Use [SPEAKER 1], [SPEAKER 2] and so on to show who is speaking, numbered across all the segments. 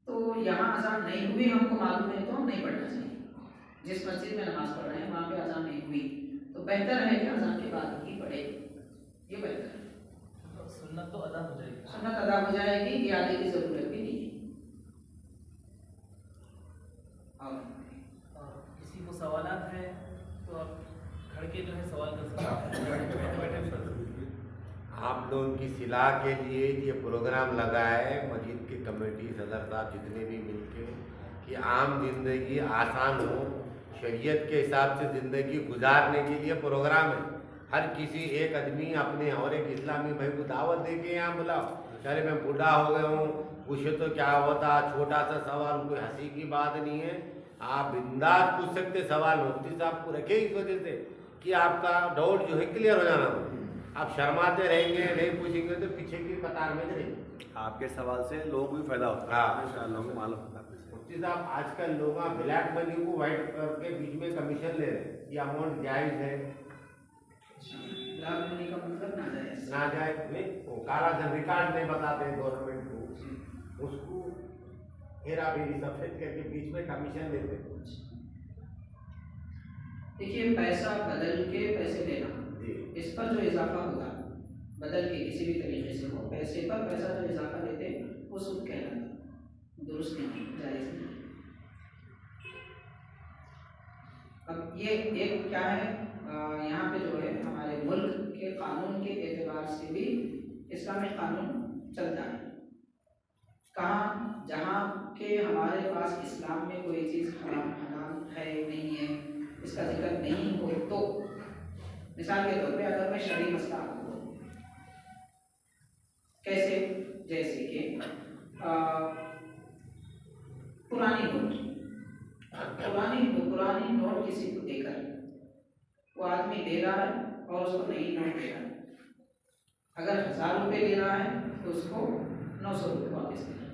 [SPEAKER 1] تو یہاں اذان نہیں ہوئی ہم کو معلوم ہے تو ہم نہیں پڑھنا چاہیے. جس مسجد میں نماز پڑھ رہے ہیں وہاں پہ اذان نہیں ہوئی تو بہتر ہے کہ اذان کے بعد ہی پڑھے. یہ بہتر ہے.
[SPEAKER 2] سنت تو ادا ہو جائے گی.
[SPEAKER 1] سنت ادا ہو جائے گی, اعادے کی ضرورت بھی نہیں ہے.
[SPEAKER 2] اور کسی کو سوالات ہیں تو آپ کھڑ کے جو ہے سوال کر سکتے ہیں.
[SPEAKER 3] آپ لوگوں کی صلاح کے لیے یہ پروگرام لگا ہے مسجد کی کمیٹی صدر صاحب جتنے بھی مل کے, کہ عام زندگی آسان ہو, شریعت کے حساب سے زندگی گزارنے کے لیے پروگرام ہے. ہر کسی ایک آدمی اپنے اور ایک اسلامی بھائی کو دعوت دے کے یہاں بلاؤ. ارے میں بوڑھا ہو گیا ہوں, پوچھے تو کیا ہوتا, چھوٹا سا سوال, کوئی ہنسی کی بات نہیں ہے. آپ بنداس پوچھ سکتے سوال, مفتی صاحب کو رکھے اس وجہ سے کہ آپ کا ڈاؤٹ جو ہے کلیئر ہو جانا ہو. آپ شرماتے رہیں گے, نہیں پوچھیں گے تو پیچھے کی قطار میں رہیں گے.
[SPEAKER 4] آپ کے سوال سے لوگوں کو بھی فائدہ ہوتا ہے.
[SPEAKER 3] ہاں,
[SPEAKER 4] انشاءاللہ کو معلوم ہوتا ہے.
[SPEAKER 3] مفتی صاحب آج کل لوگ بلیک منی کو وائٹ کر کے بیچ میں کمیشن لے رہے ہیں, یہ اماؤنٹ جائز ہے؟
[SPEAKER 1] بلیک منی کا مطلب ناجائز.
[SPEAKER 3] ناجائز نہیں, وہ کالا دھن ریکارڈ نہیں بتاتے گورنمنٹ کو, اس کو ہیرا پھیری سفید کر کے بیچ میں کمیشن لیتے.
[SPEAKER 1] دیکھیے پیسہ بدل کے پیسے لینا, اس پر جو اضافہ ہوگا بدل کے کسی بھی طریقے سے ہو, پیسے پر پیسہ جو اضافہ لیتے وہ سود کہلاتا ہے. درست نہیں, جائز نہیں. اب یہ ایک کیا ہے, یہاں پہ جو ہے ہمارے ملک کے قانون کے اعتبار سے بھی اسلامی قانون چلتا ہے. کہاں جہاں کہ ہمارے پاس اسلام میں کوئی چیز حرام حلال ہے نہیں ہے, اس کا ذکر نہیں ہو, تو مثال کے طور پہ اگر میں شرعی مسئلہ آپ کو کیسے, جیسے کہ پرانی نوٹ کسی کو دے کر وہ آدمی دے رہا ہے اور اس کو نئی نوٹ دے رہا ہے, اگر 1000 روپے دے رہا ہے تو اس کو 900 روپے واپس دے رہا ہے.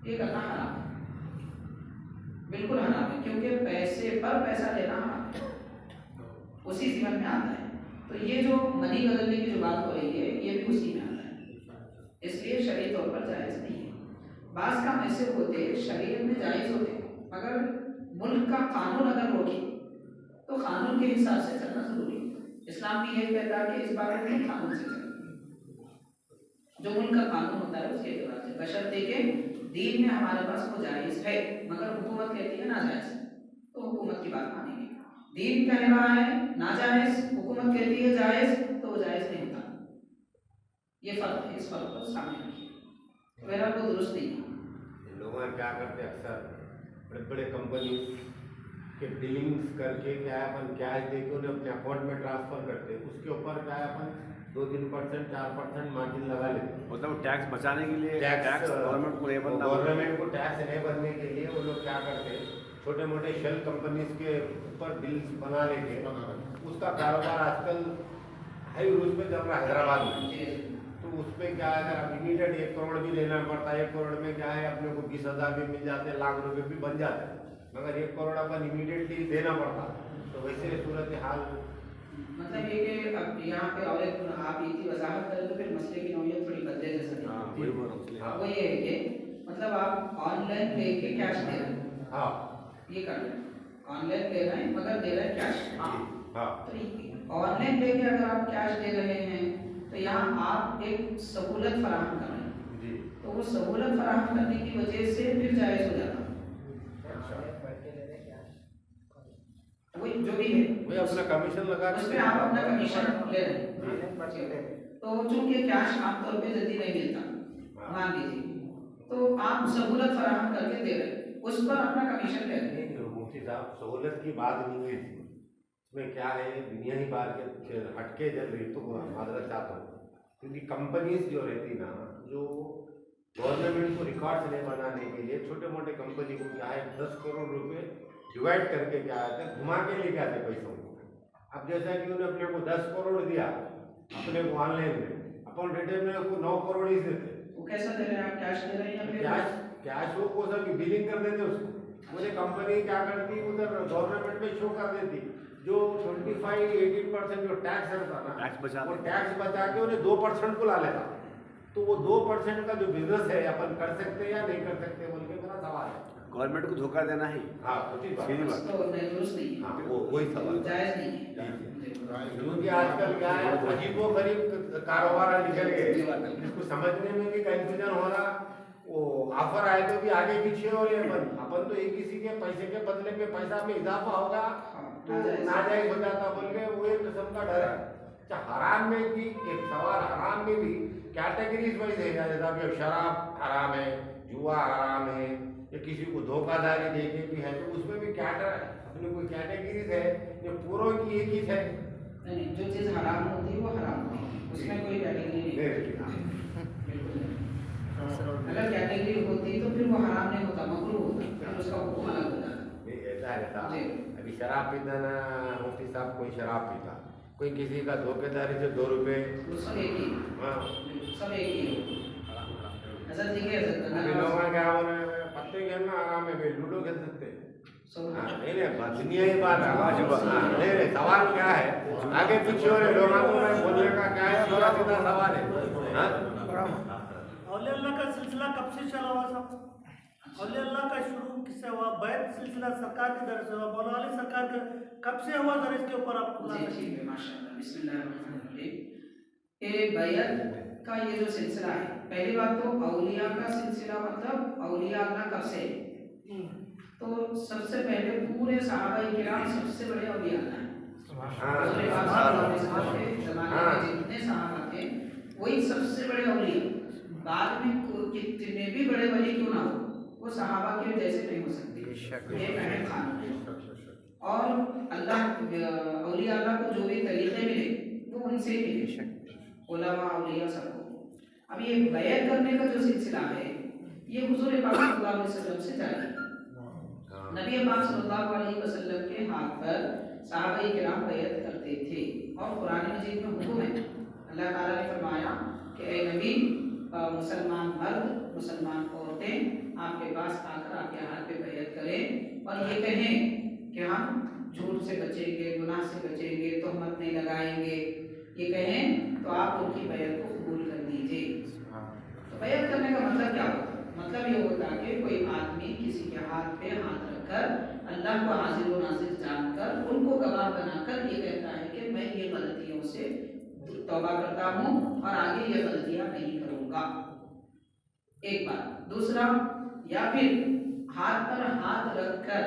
[SPEAKER 1] یہ کرنا حرام ہے, بالکل حرام ہے, کیونکہ پیسے پر پیسہ لینا حرام ہے, اسی ضمن میں آتا ہے. تو یہ جو منی بدلنے کی جو بات ہو رہی ہے یہ بھی اسی میں آتا ہے, اس لیے شرعی طور پر جائز نہیں ہے. بعض کام ایسے ہوتے شریعت میں جائز ہوتے, مگر ملک کا قانون اگر روکے تو قانون کے حساب سے چلنا ضروری ہے. اسلام بھی یہ کہتا ہے کہ اس بارے میں قانون سے چلنا, جو ملک کا قانون ہوتا ہے اس کے اعتبار سے, بشرطے کہ دین میں ہمارے پاس وہ جائز ہے, مگر حکومت کہتی ہے ناجائز, تو حکومت کی بات مانیں گے. دین کہہ رہا ہے ناجائز, حکومت کہتی ہے جائز, تو وہ جائز نہیں ہوتا. یہ فرق ہے, اس فرق کو سامنے رکھیے. میرا کو درست نہیں ہے.
[SPEAKER 3] لوگ کیا کرتے اکثر بڑے بڑے کمپنی کے ڈیلنگس کر کے کیا ہے اپن کیش دے کے انہیں اپنے اکاؤنٹ میں ٹرانسفر کرتے, اس کے اوپر کیا ہے اپن 2-3%, 4% مارجن لگا لیتے.
[SPEAKER 4] مطلب ٹیکس بچانے کے لیے, ٹیکس گورنمنٹ کو
[SPEAKER 3] ٹیکس نہیں بھرنے کے لیے وہ لوگ کیا کرتے ہیں, چھوٹے موٹے شیل کمپنیز کے اوپر بلز بنا لے کے اس کا کاروبار آج کل ہائی عروج پہ چل رہا ہے حیدرآباد میں. تو اس پہ کیا ہے, اگر امیڈیٹ 1 کروڑ بھی دینا پڑتا ہے, 1 کروڑ میں کیا ہے اپنے کو 20,000 بھی مل جاتے, لاکھ روپے بھی بن جاتے, مگر 1 کروڑ اپن امیڈیٹلی دینا پڑتا. تو ویسے صورت حال
[SPEAKER 1] مطلب یہ کہ اب یہاں پہ اور ایک آپ یہ کی وضاحت کریں تو پھر مسئلے کی نوعیت تھوڑی بدلے جیسا ہے. وہ یہ ہے کہ مطلب آپ آن لائن لے کے کیش دے رہے ہیں,
[SPEAKER 3] ہاں
[SPEAKER 1] یہ کر رہے ہیں, آن لائن لے رہے ہیں مگر دے رہے ہیں کیش.
[SPEAKER 3] ہاں,
[SPEAKER 1] تو آن لائن لے کے اگر آپ کیش دے رہے ہیں تو یہاں آپ ایک سہولت فراہم کر رہے ہیں
[SPEAKER 3] جی,
[SPEAKER 1] تو وہ سہولت فراہم کرنے کی وجہ سے پھر جائز ہو جاتا ہے. وہی جو بھی ہے
[SPEAKER 3] وہی اپنا کمیشن لگا
[SPEAKER 1] اس پہ آپ اپنا کمیشن لے رہے ہیں. تو چونکہ کیش عام طور پہ جلدی نہیں ملتا مان لیجیے, تو آپ سہولت فراہم کر کے دے رہے ہیں, اس پر اپنا کمیشن لے رہے ہیں.
[SPEAKER 3] مفتی صاحب سہولت کی بات نہیں ہے, اس میں کیا ہے دنیا ہی بات کے ہٹ کے چل رہی, تو معذرت چاہتا ہوں, کیونکہ کمپنیز جو رہتی نا, جو گورنمنٹ کو ریکارڈس نہیں بنانے کے لیے چھوٹے موٹے کمپنی کو کیا ہے 10 کروڑ روپے ڈیوائڈ کر کے کیا آتے گھما کے لے کے آتے پیسوں کو. اب جیسا کہ انہیں اپنے کو 10 کروڑ دیا اپنے کو آن لائن میں, اپن ریٹیل میں کو 9 کروڑ ہی دیتے.
[SPEAKER 1] وہ کیسا دے رہے ہیں آپ, کیش دے رہے ہیں یا
[SPEAKER 3] کیش وہ کو سب بلنگ کر دیتے اس کو. مجھے کمپنی کیا کرتی ادھر گورنمنٹ میں شو کر دیتی, جو 25-18% جو ٹیکس رہتا نا وہ ٹیکس بچا کے انہیں 2% کو لا لیتا. तो वो 2% का जो बिजनेस है अपन कर सकते हैं या नहीं कर सकते बोल के मेरा सवाल है।
[SPEAKER 4] गवर्नमेंट को धोखा देना ही
[SPEAKER 3] हाँ सीधी बात।
[SPEAKER 4] सीधी बात।
[SPEAKER 1] तो नहीं दुरुस्त नहीं है,
[SPEAKER 3] हाँ वही सवाल।
[SPEAKER 1] जायज नहीं है।
[SPEAKER 3] क्योंकि आजकल क्या है अजीबो गरीब कारोबार निकल गए, इसको समझने में भी कंफ्यूजन हो रहा। वो ऑफर आए तो भी आगे पीछे हो रहे अपन तो एक किसी के पैसे के बदले में पैसा में इजाफा होगा तो नाजायज हो जाता बोल के वो एक किस्म का डर है। अच्छा हराम में भी एक सवाल, हराम में भी कैटेगरीज वाइज है, जैसा अभी शराब हराम है, जुआ हराम है, या किसी को धोखाधड़ी देके भी है, तो उसमें भी अपनी कोई कैटेगरीज है जो पूरों की एक ही है।
[SPEAKER 1] नहीं, जो चीज हराम होती है वो हराम होती है, उसमें कोई कैटेगरी नहीं है। बिल्कुल नहीं। अगर कैटेगरी होती तो फिर वो हराम नहीं होता, मकरूह होता, फिर उसका हुक्म अलग हो जाता।
[SPEAKER 3] ऐसा रहता
[SPEAKER 1] जी।
[SPEAKER 3] अभी शराब पीता ना मुफ्ती साहब, कोई शराब पीता, कोई किसी का धोखेदारी से 2 रुपए,
[SPEAKER 1] वो सब एक ही है।
[SPEAKER 3] हाँ
[SPEAKER 1] सब एक ही है। हजरत जी के
[SPEAKER 3] अभी लोगों क्या बोले पत्ते खेलना आराम है भाई, लूडो खेल सकते हैं।
[SPEAKER 1] सब
[SPEAKER 3] नहीं दुनिया ही बात है। नहीं सवाल क्या है आगे पीछे हो रहे लोगों को बोलने का क्या है, सीधा सीधा सवाल है। हाँ
[SPEAKER 5] औलिया अल्लाह का सिलसिला कब से चला हुआ साहब? औलिया अल्लाह का शुरू किससे हुआ? बैत सिलसिला सरकार की तरफ से हुआ, मौला अली सरकार का कब से हुआ? जरा इसके ऊपर आप
[SPEAKER 1] जी ठीक है, माशाअल्लाह। बिस्मिल्लाहिर्रहमानिर्रहीम। ये बैत का ये जो सिलसिला है, पहली बात तो औलिया का सिलसिला मतलब औलिया अल्लाह कब से? तो सबसे पहले पूरे सहाबाए किराम सबसे बड़े औलिया अल्लाह हैं। रसूल पाक सल्लल्लाहु अलैहि वसल्लम के ज़माने में जितने सहाबा थे वही सबसे बड़े औलिया। बाद में कितने भी बड़े वली क्यों ना हो, वो सहाबा के जैसे नहीं हो सकते, ये अहम कानून है। और अल्लाह औलिया अल्लाह को जो भी तरीक़े मिले वो उनसे ही मिले, उलमा औलिया सबको। अब ये बैत करने का जो सिलसिला है ये हुजूर पाक सल्लल्लाहु अलैहि वसल्लम से जारी है। नबी पाक सल्लल्लाहु अलैहि वसल्लम के हाथ पर सहाबाए किराम बैत करते थे और कुरान मजीद में हुक्म है, अल्लाह ताला ने फरमाया कि ए नबी मुसलमान मर्द मुसलमान औरतें आपके पास आकर आपके हाथ पे बैत करें और ये कहें कि हम झूठ से बचेंगे, गुनाह से बचेंगे, तोहमत नहीं लगाएंगे, ये कहें तो आप उनकी बैत को कबूल कर दीजिए। तो बैत करने का मतलब क्या होता है? मतलब ये होता है कि कोई आदमी किसी के हाथ पे हाथ रखकर अल्लाह को हाजिर व नाजिर जानकर उनको गवाह बनाकर ये कहता है कि मैं ये गलतियों से तौबा करता हूँ और आगे ये गलतियाँ नहीं करूँगा। एक बात। दूसरा, या फिर हाथ पर हाथ रखकर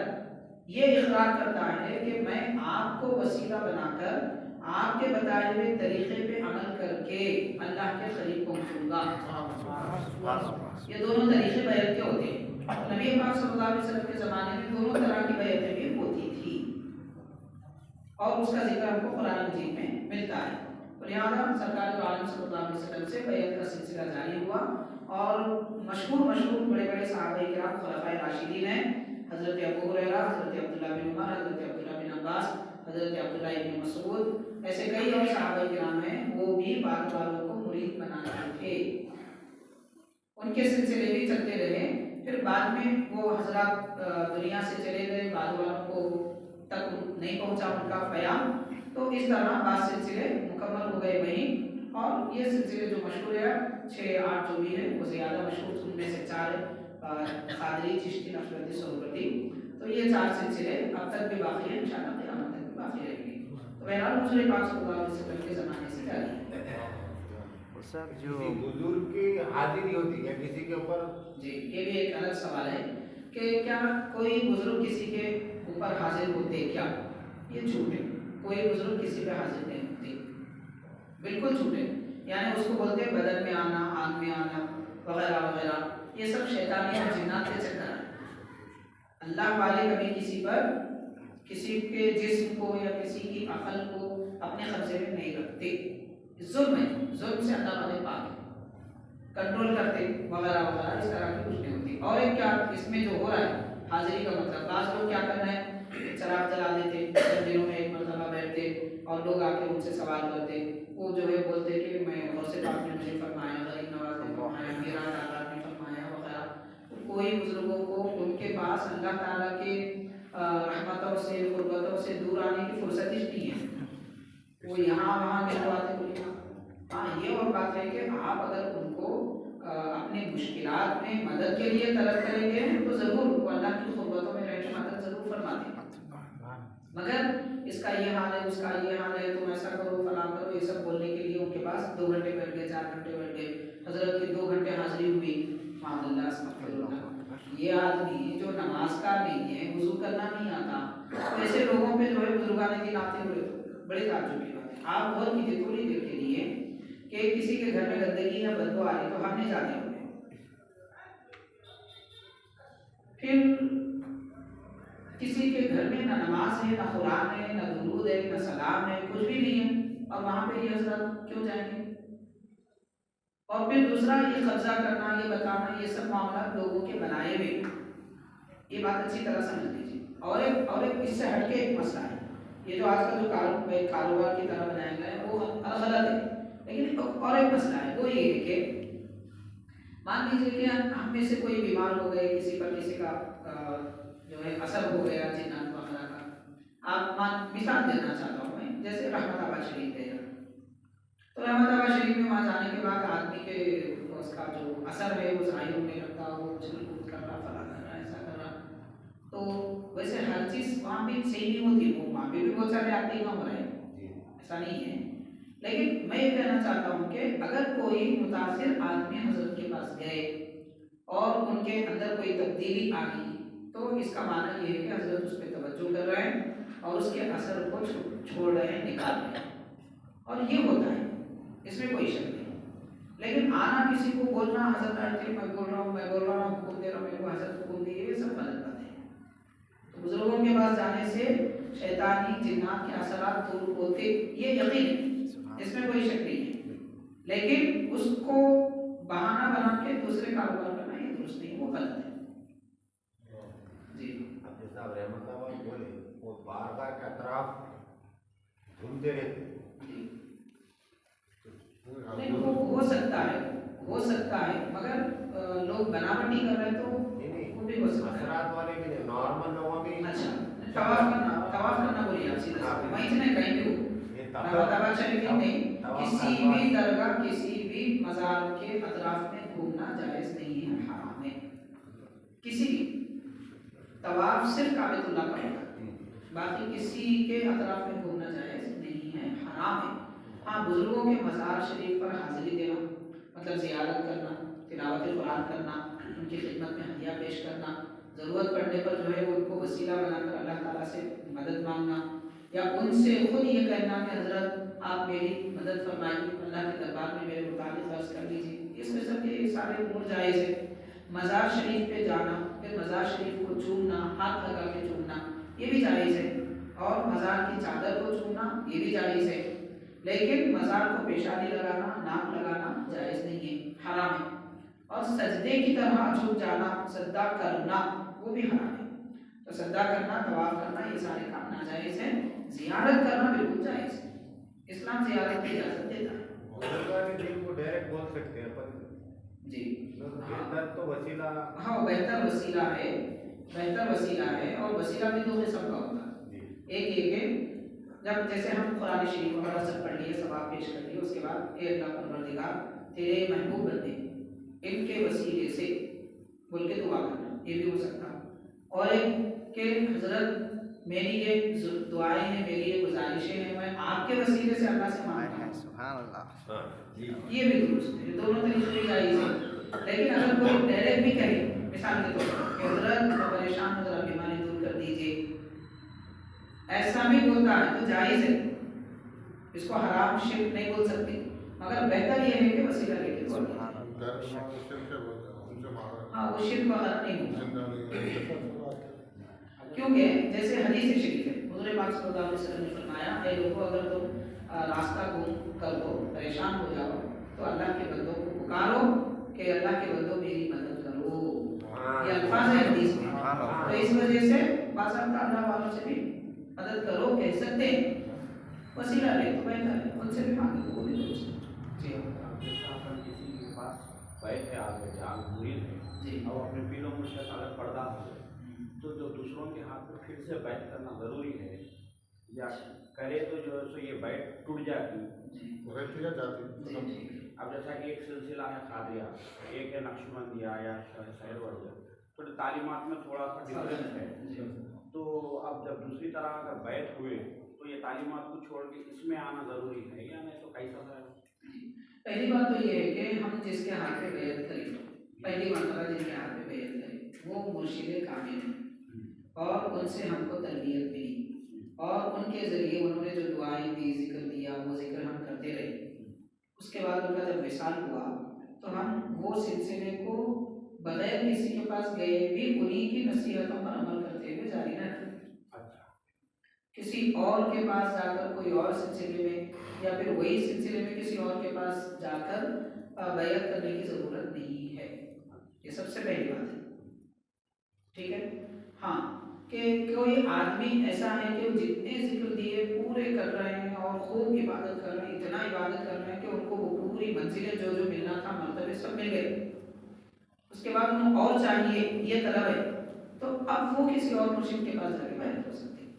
[SPEAKER 1] ये इकरार करता है कि मैं आपको वसीला बनाकर आपके बताए हुए तरीके पे अमल करके अल्लाह के करीब पहुँचूंगा। ये दोनों तरीके बैत के होते हैं। नबी पाक सल्लल्लाहु अलैहि वसल्लम के ज़माने में दोनों तरह की बैतें भी होती थी और उसका जिक्र हमको कुरान मजीद में मिलता है। तो लिहाजा सरकार दो आलम सल्लल्लाहु अलैहि वसल्लम से बैत का सिलसिला जारी हुआ और मशहूर बड़े बड़े सहाबाए किराम खुलफाए राशिदीन हैं, हज़रत अबू हुरैरा, हज़रत अब्दुल्लाह बिन उमर, हज़रत अब्दुल्लाह बिन अब्बास, हज़रत अब्दुल्लाह इब्न मसऊद, ऐसे कई और सहाबाए किराम हैं, वो भी बाद वालों को मुरीद बनाते थे। उनके सिलसिले भी चलते रहे। फिर बाद में वो हजरत दुनिया से चले गए, बाद वालों को तक नहीं पहुंचा उनका क़याम। तो इस तरह बाद सिलसिले मुकम्मल हो गए वहीं, और ये सिलसिले जो मशहूर है 6-8 जो भी है वो ज़्यादा मशहूर, उनमें से 4 क़ादरी, चिश्ती, नक्शबंदी, सोहरवर्दी। तो ये 4 सिलसिले अब तक भी बाकी हैं, इंशाअल्लाह क़यामत तक भी बाकी रहेंगे। तो बहरहाल हुज़ूर पाक सल्लल्लाहु अलैहि वसल्लम के ज़माने से जारी है।
[SPEAKER 4] सर जो
[SPEAKER 3] बुजुर्ग की हाजिरी होती है किसी के ऊपर,
[SPEAKER 1] जी ये भी एक अलग सवाल है कि क्या कोई बुजुर्ग किसी के ऊपर हाजिर होते क्या? ये झूठ है, कोई बुजुर्ग किसी पे हाजिर नहीं होते, बिल्कुल झूठ है। यानी उसको बोलते हैं बदन में आना, आंख में आना वगैरह वगैरह, ये सब शैतानी और जिन्नात के चक्कर है। अल्लाह वाले कभी किसी पर किसी के जिस्म को या किसी की अकल को अपने कब्जे में नहीं रखते। जुल्म है, जुल्म से अल्लाह वाले पाक कंट्रोल करते वगैरह वगैरह, इस तरह की कुछ नहीं होती। और एक क्या इसमें जो हो रहा है हाजिरी का मतलब, बाज़ लोग क्या कर रहे हैं, चराग जला देते, दिनों में एक मरतबा बैठते और लोग आके उनसे सवाल करते, वो जो है बोलते कि मैं गौसे पाक ने मुझे फरमाया, गरीब नवाज ने फरमाया, मीरा ताला ने फरमाया वगैरह। तो कोई बुजुर्गों को उनके पास अल्लाह ताला के रहमतों से कुर्बतों से दूर आने की फुर्सत ही नहीं है। वो यहाँ वहाँ के बातें बोली। हाँ ये और बात है कि आप अगर उनको کو اپنی مشکلات میں مدد کے لیے طلب کریں گے تو ضرور وہ اللہ کی قربتوں میں رہ کے مدد ضرور فرما دیں گے. مگر اس کا یہ حال ہے, اس کا یہ حال ہے, تم ایسا کرو فلاں کرو, یہ سب بولنے کے لیے ان کے پاس 2 گھنٹے بیٹھ گئے, 4 گھنٹے بیٹھ گئے, حضرت کی 2 گھنٹے حاضری ہوئی, معاذ اللہ استغفر اللہ. یہ آدمی جو نماز کا نہیں ہے, وضو کرنا نہیں آتا, تو ایسے لوگوں پہ جو ہے بزرگان دین آتے ہوئے بڑے تعجب کی بات ہے. آپ غور کیجیے تھوڑی دیر کے لیے کہ کسی کے گھر میں گندگی یا بدبو آ رہی تو ہم نہیں جاتے ہوں گے, پھر کسی کے گھر میں نہ نماز ہے, نہ قرآن ہے, نہ درود ہے, نہ سلام ہے, کچھ بھی نہیں ہے, اور وہاں پہ یہ حضرت کیوں جائیں گے؟ اور پھر دوسرا یہ قبضہ کرنا, یہ بتانا, یہ سب معاملات لوگوں کے بنائے ہوئے, یہ بات اچھی طرح سمجھ لیجیے. اور ایک اس سے ہٹ کے ایک مسئلہ ہے, یہ جو آج کل جو کاروبار کی طرح بنایا گیا ہے وہ غلط ہے, لیکن اور ایک مسئلہ ہے, وہ یہ ہے کہ مان لیجیے کہ ہم میں سے کوئی بیمار ہو گئے, کسی پر کسی کا جو ہے اثر ہو گیا جنات وغیرہ کا. آپ مثال دینا چاہتا ہوں میں, جیسے رحمت آباد شریف گیا, تو رحمت آباد شریف میں وہاں جانے کے بعد آدمی کے اس کا جو اثر ہے وہ ظاہر ہونے لگتا, وہ اچھل کود کر رہا, فلاں کر رہا, ایسا کر رہا. تو ویسے ہر چیز وہاں بھی صحیح نہیں ہوتی, وہ وہاں پہ بھی بہت سارے آدمی کام ہو رہے ہیں, ایسا نہیں ہے. لیکن میں یہ کہنا چاہتا ہوں کہ اگر کوئی متاثر آدمی حضرت کے پاس گئے اور ان کے اندر کوئی تبدیلی آ گئی تو اس کا معنی یہ ہے کہ حضرت اس پہ توجہ کر رہے ہیں اور اس کے اثر کو چھوڑ رہے ہیں, نکال رہے ہیں, اور یہ ہوتا ہے, اس میں کوئی شک نہیں. لیکن آنا کسی کو بولنا حضرت آئے تھے, میں بول رہا ہوں, حکم دے رہا ہوں, میرے کو حضرت حکم دیے, یہ سب غلط باتیں ہیں. تو بزرگوں کے پاس جانے سے شیطانی جنات کے اثرات دور ہوتے, یہ یقین ہے, اس میں کوئی شک نہیں ہے. لیکن اس کو بہانہ بنا کے دوسرے کاروبار کرنا یہ درست نہیں, وہ غلط ہے. جی
[SPEAKER 3] اب جیسا رحمت آباد بولے وہ بار بار کے اطراف گھومتے رہتے,
[SPEAKER 1] نہیں وہ ہو سکتا ہے, مگر لوگ بناوٹی کر رہے تو وہ بھی ہو سکتا ہے.
[SPEAKER 3] اثرات والے بھی نہیں, نارمل لوگوں میں.
[SPEAKER 1] اچھا, طواف کرنا بولیے آپ سیدھا, وہیں سے نہیں کہیں بھی ہو, رحمت آباد شریف میں نہیں, کسی بھی درگاہ, کسی بھی مزار کے اطراف میں گھومنا جائز نہیں ہے, حرام ہے. کسی بھی طواف صرف کعبۃ اللہ کا ہوتا ہے, باقی کسی کے اطراف میں گھومنا جائز نہیں ہے, حرام ہے. ہاں, بزرگوں کے مزار شریف پر حاضری دینا, مطلب زیارت کرنا, تلاوت قرآن کرنا, ان کی خدمت میں ہدیہ پیش کرنا, ضرورت پڑنے پر جو ہے وہ ان کو وسیلہ بنا کر اللہ تعالیٰ سے مدد مانگنا, یا ان سے خود یہ کہنا کہ حضرت آپ میری مدد فرمائیے, اللہ کے دربار میں میرے مطابق عرض کر لیجیے, اس میں سب کے سارے امور جائز ہے. مزار شریف پہ جانا, پھر مزار شریف کو چومنا, ہاتھ لگا کے چومنا, یہ بھی جائز ہے, اور مزار کی چادر کو چومنا یہ بھی جائز ہے. لیکن مزار کو پیشانی لگانا, ناک لگانا جائز نہیں ہے, حرام ہے. اور سجدے کی طرح جھک جانا, سجدہ کرنا, وہ بھی حرام ہے. تو سجدہ کرنا, طواف کرنا, یہ سارے کام ناجائز ہیں. زیارت کرنا بالکل جائز ہے, اسلام زیارت کی اجازت دیتا ہے.
[SPEAKER 3] بزرگان دین کو ڈائریکٹ بول سکتے ہیں اپن,
[SPEAKER 1] جی
[SPEAKER 3] بہتر تو وسیلہ,
[SPEAKER 1] ہاں بہتر وسیلہ ہے, بہتر وسیلہ ہے, اور وسیلہ بھی 2 قسم کا ہوتا ہے. ایک یہ کہ جب جیسے ہم قرآن شریف وغیرہ سب پڑھ لیے, ثواب پیش کر لیے, اس کے بعد اے اللہ پروردگار تیرے محبوب بندے ان کے وسیلے سے بول کے دعا کرنا, یہ بھی ہو سکتا. اور ایک کہ حضرت میری یہ دعائیں ہیں, میری یہ گزارشیں ہیں, میں آپ کے وسیلے سے اللہ سے مانگتا ہوں,
[SPEAKER 4] سبحان اللہ.
[SPEAKER 1] یہ بھی درست ہے. دونوں طریقے بھی جائز ہیں. لیکن اگر کوئی ڈائریکٹ بھی کہے, مثال کے طور پر کہ حضرت میں پریشان ہوں, ذرا بیماری دور کر دیجیے, ایسا بھی بولتا ہے تو جائز ہے, اس کو حرام شرک نہیں بول سکتے. مگر بہتر یہ ہے کہ وسیلہ لے کے بولیں. ہاں, وہ شرک وغیرہ نہیں ہوتا, کیونکہ جیسے حدیث شریف ہے, حضور پاک صلی اللہ علیہ وسلم نے فرمایا, اے لوگوں اگر تم راستہ گم کر دو, پریشان ہو جاؤ, تو اللہ کے بندوں کو پکارو کہ اللہ کے بندوں میری مدد کرو. یہ الفاظ ہے حدیث میں. تو اس وجہ سے باضابطہ اللہ والوں سے بھی مدد کرو کہہ سکتے ہیں. وسیلہ لے تو بہتر ہے, ان سے بھی مانگے, وہ بھی درست ہے. جی
[SPEAKER 4] کسی کے پاس بیٹھ ہے, آگ مرید ہے,
[SPEAKER 1] جی,
[SPEAKER 4] اور اپنے پیلوں مرشد اگر پردہ ہو تو جو دوسروں کے ہاتھ میں پھر سے بیعت کرنا ضروری ہے, یا کرے تو جو ہے سو یہ بیعت ٹوٹ جاتی,
[SPEAKER 6] रहती है जाती
[SPEAKER 1] जी
[SPEAKER 6] है।
[SPEAKER 1] जी
[SPEAKER 4] अब जैसा कि एक सिलसिला है खादिया, एक है नक्शबंदिया या शहर वालिया, तो तालीमात में थोड़ा सा डिफरेंस है।
[SPEAKER 1] जी।
[SPEAKER 4] तो अब जब दूसरी तरह अगर बैत हुए तो ये तालीमात को छोड़ के इसमें आना ज़रूरी है या नहीं, तो कैसा है?
[SPEAKER 1] पहली बात तो ये है कि हम जिसके हाथ पे बैत करें, पहली मरतबा जिनके हाथ पे बैत करें वो मुर्शिद कामिल हैं और उनसे हमको तरबियत मिली और उनके ज़रिए उन्होंने जो दुआएं दी, जिक्र दिया, वो जिक्र हम करते रहे। उसके बाद उनका जब विसाल हुआ तो हम वो सिलसिले को बगैर किसी के पास गए भी उन्हीं की नसीहतों पर अमल करते हुए जारी रखें। किसी और के पास जाकर कोई और सिलसिले में या फिर वही सिलसिले में किसी और के पास जाकर बैयत करने की ज़रूरत नहीं है। ये सबसे पहली बात है, ठीक है। हाँ, कि कोई आदमी ऐसा है कि वो जितने जिक्र दिए पूरे कर रहे हैं और खूब इबादत कर रहे हैं, इतना इबादत कर रहे हैं कि उनको वो पूरी मंजिलें जो जो मिलना था मर्तबे सब मिल गए। उसके बाद उन्हें और चाहिए, ये तलब है, तो अब वो किसी और मुर्शिद के पास जाके बैत कर सकते हैं।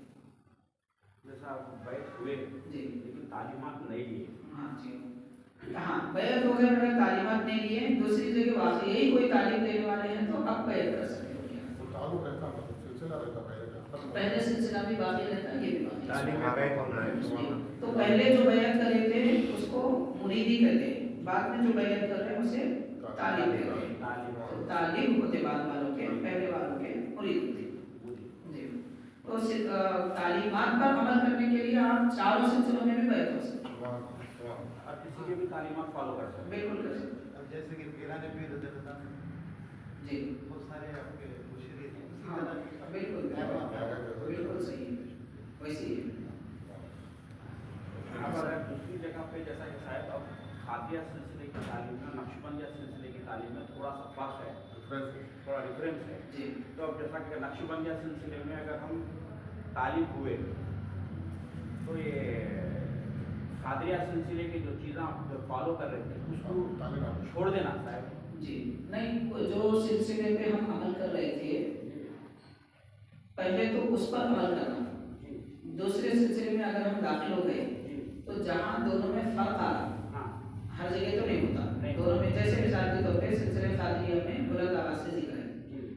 [SPEAKER 4] जैसा बैत हुए
[SPEAKER 1] जी
[SPEAKER 4] लेकिन तालीमात नहीं लिए।
[SPEAKER 1] हाँ जी, हाँ बैत हो गए मगर तालीमात नहीं लिए, दूसरी जगह वाकई यही कोई तालीम देने वाले हैं तो अब बैत कर सकते हो।
[SPEAKER 6] वो ताल्लुक रहता है, मतलब सिलसिला रहता है
[SPEAKER 1] पहले सिलसिला भी बाकी रहता है, ये भी बाकी रहता है।
[SPEAKER 3] तालीम में बैत होना है।
[SPEAKER 1] तो पहले जो बैत करे थे उसको मुरीदी कहते हैं, बाद में जो बैत कर रहे हैं उसे तालीम कहते हैं। तो तालीम होते बाद वालों के, पहले वालों के मुरीद होते जी। तो तालीमात पर अमल करने के लिए आप चारों सिलसिलों में भी बैत हो सकते हैं,
[SPEAKER 4] और किसी के भी तालीमात फॉलो कर सकते हैं।
[SPEAKER 1] बिल्कुल कर सकते हैं।
[SPEAKER 7] अब जैसे कि पीराने पीर होता है
[SPEAKER 1] जी
[SPEAKER 7] बहुत सारे आपके मुशीद हैं, उसी
[SPEAKER 1] हाँ
[SPEAKER 7] तरह
[SPEAKER 1] बिल्कुल बिल्कुल सही है, वैसे ही है।
[SPEAKER 4] अब अगर दूसरी जगह पे जैसा कि शायद अब खादिया सिलसिले की तालीम में नक्शबंदिया सिलसिले की तालीम में थोड़ा सा फर्क है, थोड़ा डिफरेंस है।
[SPEAKER 1] जी
[SPEAKER 4] तो अब जैसा कि नक्शबंदिया सिलसिले में अगर हम तालीम हुए तो ये खादिया सिलसिले की जो चीज़ें आप जो फॉलो कर रहे थे उसको छोड़ देना शायद।
[SPEAKER 1] जी नहीं, जो सिलसिले पे हम अमल कर रहे थे पहले तो उस पर अमल करना, दूसरे सिलसिले में अगर हम दाखिल हो गए तो जहाँ दोनों में फर्क आ रहा, हर जगह तो नहीं होता दोनों में, जैसे मिसाल के तौर पे सिलसिले खादिया में बुलंद आवाज़ से जिक्र है,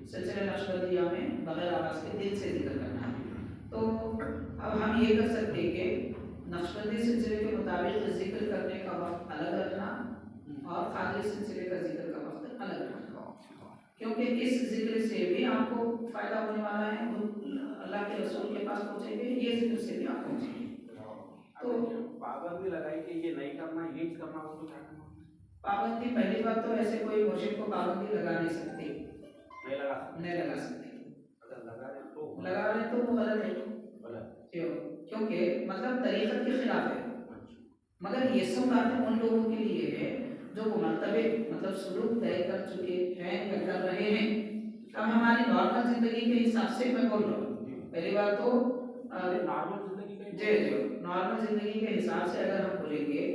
[SPEAKER 1] सिलसिले नक्शबंदिया में बगैर आवाज़ के दिल से जिक्र करना है। तो अब हम ये कर सकते हैं कि नक्शबंदी सिलसिले के मुताबिक जिक्र करने का वक्त अलग रखना और खादिया सिलसिले का जिक्र का वक्त अलग रखना, क्योंकि इस जिक्र से भी आपको फ़ायदा होने वाला है, अल्लाह के रसूल के पास पहुँचेंगे, ये जिक्र से भी आप पहुँचेंगे।
[SPEAKER 4] तो पाबंदी लगाई कि ये नहीं करना, ये करना, वो तो क्या करना?
[SPEAKER 1] पाबंदी पहली बात तो ऐसे कोई मुर्शिद को पाबंदी लगा नहीं सकते,
[SPEAKER 4] नहीं लगा सकते।
[SPEAKER 1] नहीं लगा सकते।
[SPEAKER 4] अगर लगा रहे तो
[SPEAKER 1] लगा रहे तो वो गलत है,
[SPEAKER 4] गलत।
[SPEAKER 1] क्योंकि मतलब तरीक़त के खिलाफ है। मगर ये सब बातें उन लोगों के लिए है जो वो मर्तबे मतलब सुलूक तय कर चुके हैं या कर रहे हैं। अब हमारी नॉर्मल ज़िंदगी के हिसाब से मैं बोल रहा हूँ, पहली बात तो
[SPEAKER 4] नॉर्मल जिंदगी का
[SPEAKER 1] जी नॉर्मल ज़िंदगी के हिसाब से अगर हम बोलेंगे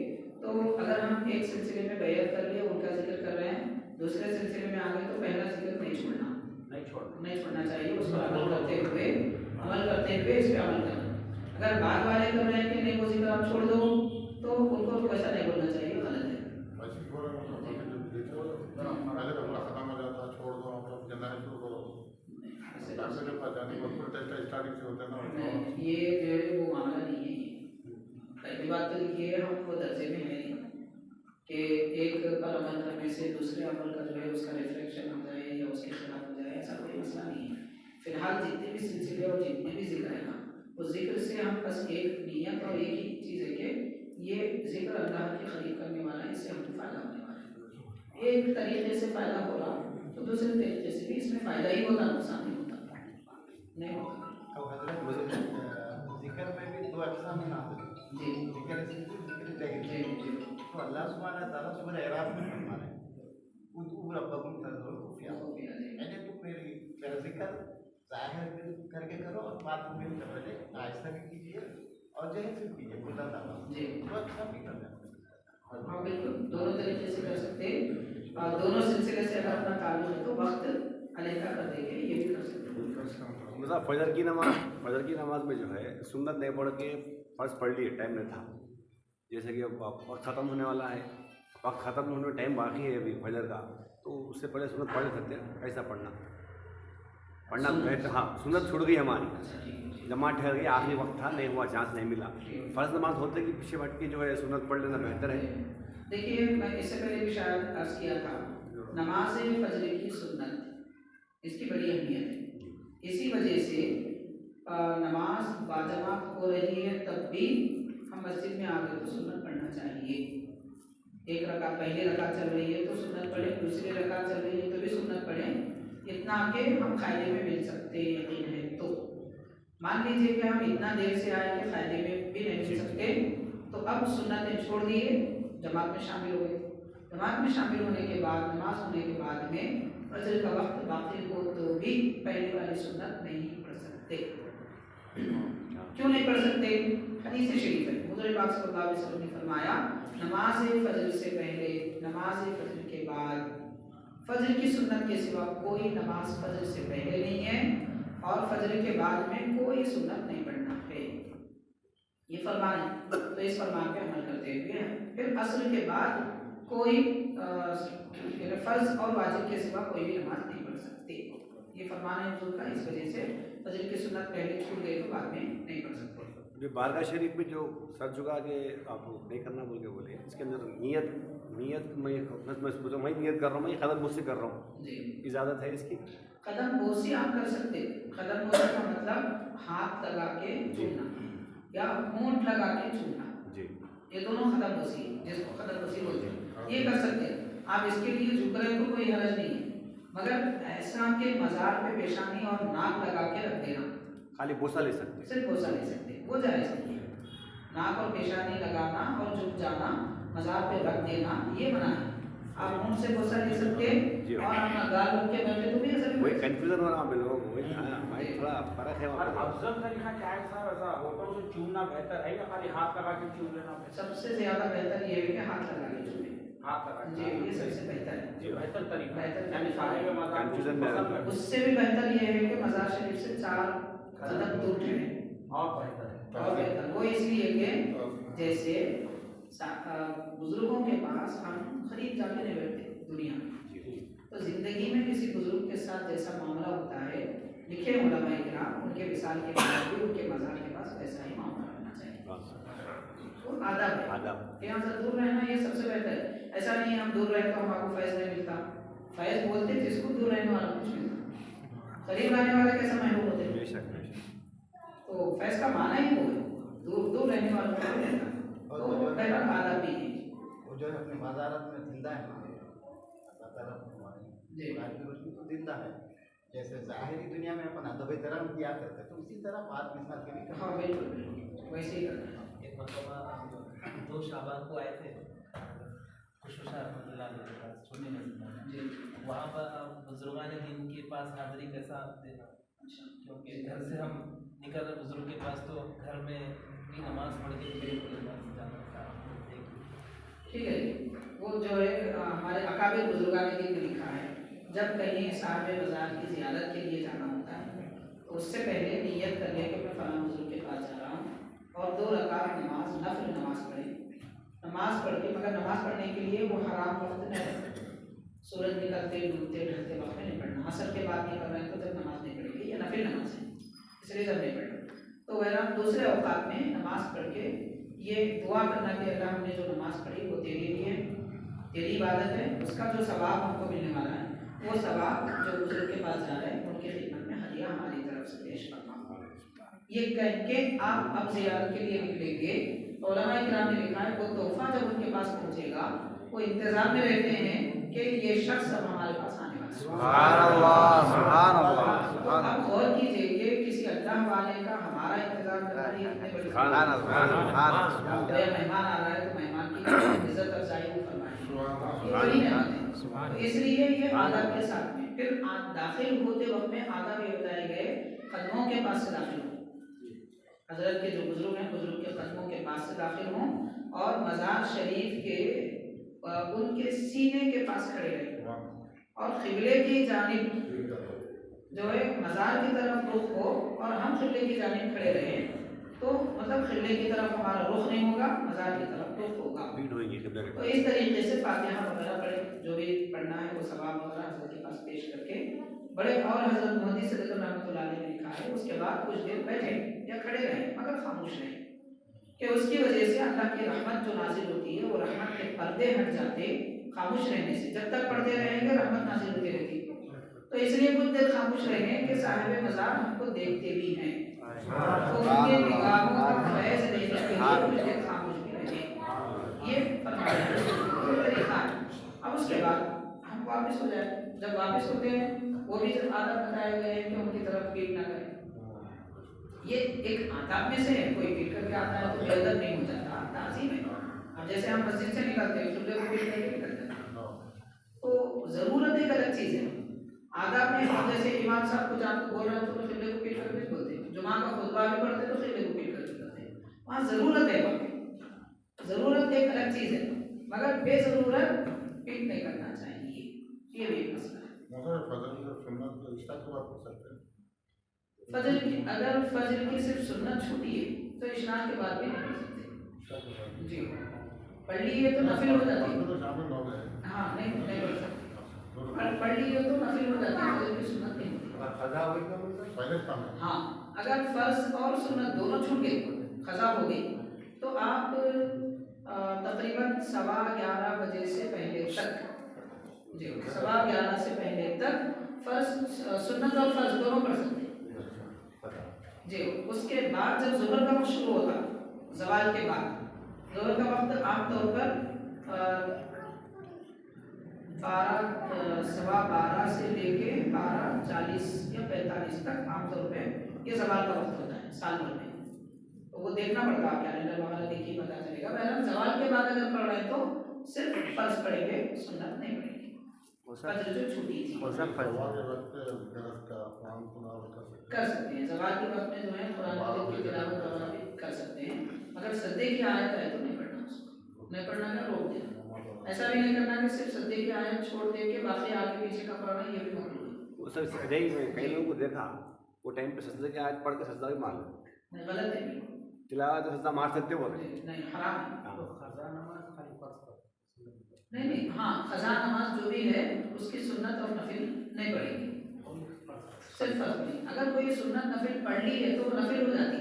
[SPEAKER 1] तो अगर हम एक सिलसिले में बैत कर लिए, उनका जिक्र कर रहे हैं, दूसरे सिलसिले में आ गए तो पहला जिक्र नहीं छोड़ना चाहिए, उस पर अमल करते हुए इस पर अमल करना। अगर बाद वाले कर रहे हैं कि नहीं वो जिक्र आप छोड़ दो तो उनको वैसा नहीं बोलना चाहिए, गलत है।
[SPEAKER 6] पहले तो पूरा खत्म हो जाता, छोड़ दो, मतलब जन्नत शुरू करो, डॉक्टर के पास जाने के बाद फिर टेस्ट स्टार्टिंग से होता है ना।
[SPEAKER 1] ये जो है वो मामला नहीं है। पहली बात तो देखिए हम वो दर्जे में है नहीं कि एक पर अमल करने से दूसरे अमल का जो है उसका रिफ्लेक्शन हो जाए या उसके खिलाफ हो जाए, ऐसा कोई मसला नहीं है। फिलहाल जितने भी सिलसिले और जितने भी जिक्र है ना, उस जिक्र से हम बस एक नियत और एक ही चीज़ है कि ये जिक्र अल्लाह के करीब करने वाला है, इससे हमको फ़ायदा होने वाला है। एक तरीके से फ़ायदा हो रहा तो दूसरे तरीके से भी इसमें फ़ायदा ही होता, नुकसान नहीं होता, नहीं होता।
[SPEAKER 7] तो हजरत जिक्र में भी दो अक़साम हैं
[SPEAKER 1] जी
[SPEAKER 7] जिक्र जिक्र लगी,
[SPEAKER 1] जी
[SPEAKER 7] तो अल्लाह सुब्हानहू व तआला सूरह अराफ में फरमा रहे हैं उदू रब्बकुम तज़रुन खुफिया, यानी तुम मेरा जिक्र ज़ाहिर करके करो और बात में पहले आहिस्ता भी कीजिए और जहर से कीजिए, बुलंद आवाज़
[SPEAKER 1] जी
[SPEAKER 7] तो अच्छा भी करना है।
[SPEAKER 1] हाँ बिल्कुल, दोनों तरीके से कर सकते हैं और दोनों सिलसिले से अगर अपना ताल्लुक है तो वक्त अलहदा कर देंगे, ये भी कर सकते हैं।
[SPEAKER 8] मतलब फजर की नमाज में जो है सुन्नत नहीं पढ़ के फर्ज पढ़ लिए, टाइम नहीं था, جیسے کہ اب وقت ختم ہونے والا ہے, وقت ختم ہونے میں ٹائم باقی ہے ابھی فجر کا, تو اس سے پہلے سنت پڑھ سکتے ہیں, کیسا پڑھنا بہتر. ہاں سنت چھوٹ گئی ہماری, جماعت ٹھہر گئی, آخری وقت تھا, نہیں ہوا, چانس نہیں ملا. فرض نماز ہوتے کہ پیچھے ہٹ کے جو ہے سنت پڑھ لینا بہتر ہے.
[SPEAKER 1] دیکھیے میں اس سے پہلے بھی شاید عرض کیا تھا, نماز فجر کی سنت اس کی بڑی اہمیت ہے. اسی وجہ سے نماز باجماعت ہو رہی ہے تب بھی ہم مسجد میں آ کر تو سنت پڑھنا چاہیے. ایک رکعت پہلی رکعت چل رہی ہے تو سنت پڑھیں, دوسری رکعت چل رہی ہے تو بھی سنت پڑھیں, اتنا کہ ہم فائدے میں مل سکتے ہیں. یقین ہے تو مان لیجیے کہ ہم اتنا دیر سے آئے کہ فائدے میں بھی نہیں مل سکتے, تو اب سنتیں چھوڑ دیے, جماعت میں شامل ہو گئے. جماعت میں شامل ہونے کے بعد, نماز ہونے کے بعد میں فجر کا وقت باقی ہو تو بھی پہلی والی سنت نہیں پڑھ سکتے. کیوں نہیں پڑھ سکتے؟ حدیث شریف ہے, حضور پاک صلی اللہ علیہ وسلم نے فرمایا نماز فجر سے پہلے, نماز فجر کے بعد, فجر کی سنت کے سوا کوئی نماز فجر سے پہلے نہیں ہے, اور فجر کے بعد میں کوئی سنت نہیں پڑھنا ہے. یہ فرمان ہے, تو اس فرمان پہ عمل کرتے ہوئے پھر عصر کے بعد کوئی فرض اور واجب کے سوا کوئی بھی نماز نہیں پڑھ سکتے. یہ فرمان ہے حضور کا, اس وجہ سے فجر کی سنت پہلے چھوٹ گئی تو بعد میں نہیں پڑھ سکتے.
[SPEAKER 8] جو بارگاہ شریف میں جو سر جھکا کے آپ نہیں کرنا بول کے بولے, اس کے اندر نیت میں نیت کر رہا ہوں, میں قدم بوسی کر رہا ہوں,
[SPEAKER 1] جی
[SPEAKER 8] اجازت ہے اس کی؟
[SPEAKER 1] قدم بوسی آپ کر سکتے. قدم بوسی کا مطلب ہاتھ لگا کے چھونا یا ہونٹ لگا کے چھونا,
[SPEAKER 8] جی
[SPEAKER 1] یہ دونوں قدم بوسی ہے, جس کو قدم بوسی بولتے ہیں, یہ کر سکتے ہیں آپ. اس کے لیے جھک رہے تو کوئی حرج نہیں ہے, مگر ایسا کہ مزار پہ پیشانی اور ناک لگا کے رکھ دینا,
[SPEAKER 8] خالی بوسا لے سکتے,
[SPEAKER 1] صرف بوسا لے سکتے, وہ جائز نہیں ہے. ناک اور پیشانی لگانا اور جھک جانا, مزار پہ رکھ دینا, یہ منع ہے. آپ منہ سے بوسا لے سکتے اور اپنا گال رکھ کے بیٹھے تو بھی ایسا
[SPEAKER 8] وہی کنفیوژن ہو رہا ہے لوگوں کو, وہی تھوڑا فرق ہے
[SPEAKER 4] اور
[SPEAKER 8] وہاں.
[SPEAKER 4] افضل طریقہ کیا ہے صاحب, ایسا ہوتا ہے چومنا بہتر ہے یا خالی ہاتھ لگا کے چوم لینا بہتر؟
[SPEAKER 1] سب سے زیادہ بہتر یہ ہے کہ ہاتھ لگا کے چھوڑیں.
[SPEAKER 4] ہاتھ لگا کے,
[SPEAKER 1] جی یہ سب سے بہتر ہے,
[SPEAKER 4] یہ بہتر طریقہ ہے.
[SPEAKER 1] بہتر
[SPEAKER 4] یعنی صاحب مزار کو
[SPEAKER 8] Confusion میں
[SPEAKER 4] پسند ہے.
[SPEAKER 1] اس سے بھی بہتر یہ ہے کہ مزار شریف سے 4 قدم دور ٹھہریں.
[SPEAKER 4] اور بہتر ہے,
[SPEAKER 1] اور بہتر وہ اس لیے کہ جیسے بزرگوں کے پاس ہم خرید جا کے نہیں بیٹھتے دنیا میں, تو زندگی میں کسی بزرگ کے ساتھ جیسا معاملہ ہوتا ہے, لکھے علماء کرام ان کے وصال کے بعد بھی ان کے مزار کے پاس ویسا ہی معاملہ ہونا چاہیے. تو آداب ہے, یہاں سے دور رہنا یہ سب سے بہتر ہے. ایسا نہیں ہم دور رہے تو ہم آپ کو فیض نہیں ملتا. فیض بولتے جس کو دور رہنے والا کچھ ملتا, قریب رہنے والے کیسا محروم ہوتے ہیں. تو فیض کا معنی ہی وہ ہے, دور رہنے والوں کو ملتا. تو پہلا آداب بھی ہے.
[SPEAKER 7] وہ جو ہے اپنے مزارت میں زندہ ہے, اللہ تعالیٰ
[SPEAKER 1] جی
[SPEAKER 7] کی روشنی تو زندہ ہے. جیسے ظاہری دنیا میں اپن ادب احترام کیا کرتے تو اسی طرح بات مثال کے بھی
[SPEAKER 1] ہاں بالکل ویسے ہی کرنا ہے.
[SPEAKER 2] ایک مرتبہ 2 شعبان کو آئے تھے خشوشا رحمۃ اللہ علیہ کے پاس, چھوٹے مسجد میں.
[SPEAKER 1] جی
[SPEAKER 2] وہاں پر بزرگان دین کے پاس حاضری کیسا دینا, کیونکہ گھر سے ہم نکل رہے بزرگ کے پاس تو گھر میں بھی نماز پڑھ کے پھر ان کے پاس جانا تھا.
[SPEAKER 1] ٹھیک ہے جی. وہ جو ہے ہمارے اکابر بزرگان دین نے لکھا ہے, جب کہیں صاحب مزار کی زیارت کے لیے جانا ہوتا ہے تو اس سے پہلے نیت کر لے کہ میں فلاں بزرگ کے پاس جا رہا ہوں, اور 2 رکعت نماز نفل نماز پڑھیں. نماز پڑھ کے, مگر نماز پڑھنے کے لیے وہ حرام وقت نہیں, سورج نکلتے ڈوبتے ڈھلتے وقت میں نہیں پڑھنا. عصر کے بعد نہیں کر رہے ہیں تو جب نماز نہیں پڑھے گی, یہ نفل نماز ہے, اس لیے جب نہیں پڑھنا. تو بہرحال دوسرے اوقات میں نماز پڑھ کے یہ دعا کرنا کہ اللہ ہم نے جو نماز پڑھی وہ تیرے لیے, تیری عبادت ہے, اس کا جو ثواب ہم کو ملنے والا ہے وہ ثواب جو بزرگ کے پاس جا رہے ہیں ان کی خدمت میں ہدیہ ہماری طرف سے پیش کرنا. یہ کہہ کے آپ اب زیارت کے لیے نکلیں گے. علماء کرام نے لکھا ہے وہ تحفہ جب ان کے پاس پہنچے گا وہ انتظار میں رہتے ہیں کہ یہ شخص اب ہمارے پاس آنے والا ہے.
[SPEAKER 3] سبحان اللہ, سبحان اللہ,
[SPEAKER 1] تو اب غور کیجیے کہ کسی اللہ والے کا ہمارا انتظار کرنا یہ اتنے بڑی
[SPEAKER 3] سبحان اللہ,
[SPEAKER 1] مہمان آ رہا ہے تو مہمان کی عزت افزائی وہ فرمائیں, یہ بڑی نعمت ہے. اس لیے یہ آداب کے ساتھ میں پھر داخل ہوتے وقت میں آداب یہ بتائے گئے, قدموں کے پاس سے داخل ہوں, حضرت کے جو بزرگ ہیں بزرگ کے قدموں کے پاس سے داخل ہوں, اور مزار شریف کے ان کے سینے کے پاس کھڑے رہیں, اور قبلے کی جانب جو ہے مزار کی طرف رخ ہو اور ہم قبلے کی جانب کھڑے رہیں. تو مطلب قبلے کی طرف ہمارا رخ نہیں ہوگا، مزار کی طرف رخ ہوگا.
[SPEAKER 8] بھیڑ ہوئے گی قبلہ کے
[SPEAKER 1] تو
[SPEAKER 8] پاس.
[SPEAKER 1] اس طریقے سے فاتحہ وغیرہ پڑھے، جو بھی پڑھنا ہے وہ ثواب وغیرہ حضرت کے پاس پیش کر کے بڑے. اور حضرت محدث صدیق رحمۃ اللہ علیہ نے لکھا ہے اس کے بعد کچھ دیر بیٹھے یا کھڑے رہیں مگر خاموش رہیں، کہ اس کی وجہ سے اللہ کی رحمت جو نازل ہوتی ہے وہ رحمت کے پردے ہٹ جاتے خاموش رہنے سے. جب تک پڑھتے رہیں گے رحمت نازل ہوتی رہتی. تو اس لیے کچھ دیر خاموش رہیں کہ صاحب مزار ہم کو دیکھتے بھی ہیں، تو ان کے نگاہوں کا فیض لینے کے لیے کچھ دیر خاموش بھی رہیں. یہ فرمایا طریقہ ہے. اب اس کے بعد ہم واپس ہو جائیں. جب واپس ہوتے ہیں وہ بھی جب عادت بتائے گئے ہیں کہ ان کی طرف پیٹ نہ کریں. یہ ایک آداب میں سے ہے. کوئی پیٹ کر کے آتا ہے تو بے ادب نہیں ہو جاتا، تعظیم ہے. اب جیسے ہم مسجد سے نکلتے ہیں قبلے کو پیٹ کر کے نکلتے ہیں، تو ضرورت ایک الگ چیز ہے. آداب میں ہم جیسے امام صاحب کو جان کو بول رہے ہیں تو قبلے کو پیٹ کر کے بولتے ہیں. جمعہ کا خطبہ بھی پڑھتے ہیں تو قبلے کو پیٹ کر کے کرتے ہیں. وہاں ضرورت ہے. وہاں ضرورت ایک الگ چیز ہے، مگر بے ضرورت پیٹ نہیں کرنا چاہیے. یہ بھی ایک مسئلہ ہے. فجر کی اگر فجر کی صرف سنت چھوٹی ہے تو اشراق کے بعد بھی نہیں پڑھ سکتے. جی پڑھ لی ہے تو نفل ہو جاتی ہے. ہاں نہیں پڑھ سکتے. پڑھ لی ہے تو نفل ہو جاتی ہے، فجر کی سنت نہیں ہوتی. ہاں اگر فرض اور سنت دونوں چھوٹ گئے، قضا ہو گئی، تو آپ تقریباً 11:15 بجے سے پہلے تک، جی 11:15 سے پہلے تک فرض سنت اور فرض دونوں پڑھ سکتے ہیں. جی اس کے بعد جب ظہر کا وقت شروع ہوتا، زوال کے بعد، ظہر کا وقت عام طور پر 12:15 سے لے کے 12:40 یا 45 تک عام طور پہ یہ زوال کا وقت ہوتا ہے سال بھر میں. تو وہ دیکھنا پڑتا ہے، کیلنڈر وغیرہ دیکھیے پتہ چلے گا. بہرحال زوال کے بعد اگر پڑھ رہے ہیں تو صرف فرض پڑھیں گے، سنت نہیں پڑھیں گے. فجر جو چھوٹی تھی کر سکتے ہیں. زوال کے وقت میں جو ہے قرآن مجید کی تلاوت وغیرہ بھی کر سکتے ہیں، مگر سجدے کی آیت ہے تو نہیں پڑھنا. اس کو نہیں پڑھنا کا روک دینا. ایسا بھی نہیں کرنا کہ صرف سجدے کی آیت چھوڑ دے کے باقی آگے پیچھے کا پڑھنا، یہ بھی مکروہ ہے.
[SPEAKER 8] وہ سب سجدے ہی میں کئی لوگوں کو دیکھا وہ ٹائم پہ سجدے کی آیت پڑھ کے سجدہ بھی مار لیں.
[SPEAKER 1] نہیں، غلط ہے.
[SPEAKER 8] تلاوت تو سجدہ مار سکتے ہو
[SPEAKER 1] نہیں، حرام ہے. نہیں ہاں قضا نماز جو بھی ہے اس کی سنت اور نفل نہیں پڑھیں گے، صرف فرض نہیں. اگر کوئی سنت نفل پڑھ لی ہے تو وہ نفل ہو جاتی،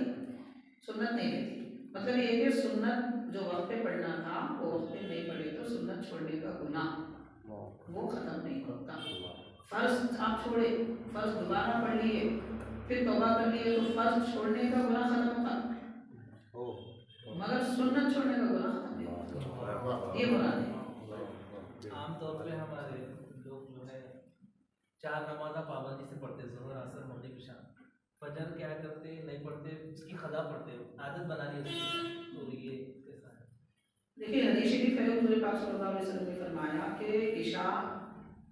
[SPEAKER 1] سنت نہیں رہتی. مطلب یہ کہ سنت جو وقت پہ پڑھنا تھا وہ وقت پہ نہیں پڑھے تو سنت چھوڑنے کا گناہ وہ ختم نہیں ہوتا. فرض آپ چھوڑے، فرض دوبارہ پڑھ لیے پھر توبہ کر لیے تو فرض چھوڑنے کا گناہ ختم ہوتا، مگر سنت چھوڑنے کا گناہ ختم نہیں ہوتا. یہ گناہ ہے.
[SPEAKER 2] عام طور پہ ہمارے لوگ جو ہے 4 نمازیں پابندی سے پڑھتے، ظہر عصر مغرب عشاء. فجر کیا کرتے نہیں پڑھتے، اس کی قضا پڑھتے، عادت بنا لی ہوتی ہے. تو یہ کیسا ہے؟
[SPEAKER 1] دیکھیے حدیث شریف ہے، حضور پاک صلی اللہ علیہ وسلم نے فرمایا کہ عشاء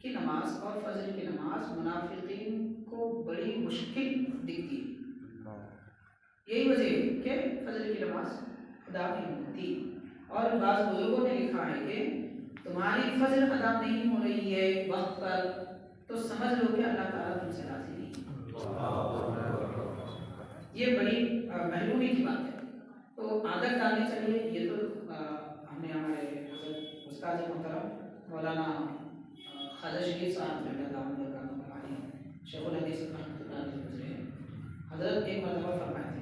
[SPEAKER 1] کی نماز اور فجر کی نماز منافقین کو بڑی مشکل دکھتی ہے. یہی وجہ ہے کہ فجر کی نماز ادا نہیں ہوتی. اور بعض بزرگوں نے لکھا ہے کہ تمہاری فجر ادا نہیں ہو رہی ہے وقت پر تو سمجھ لو کہ اللہ تعالیٰ تم سے راضی نہیں. یہ بڑی محرومی کی بات ہے. تو عادت ڈالنی چاہیے. یہ تو ہم نے ہمارے حضرت استاد محترم مولانا خواجہ شریف صاحب شیخ الحدیث رحمۃ اللہ علیہ گزرے ہیں. حضرت ایک مرتبہ فرمائے تھے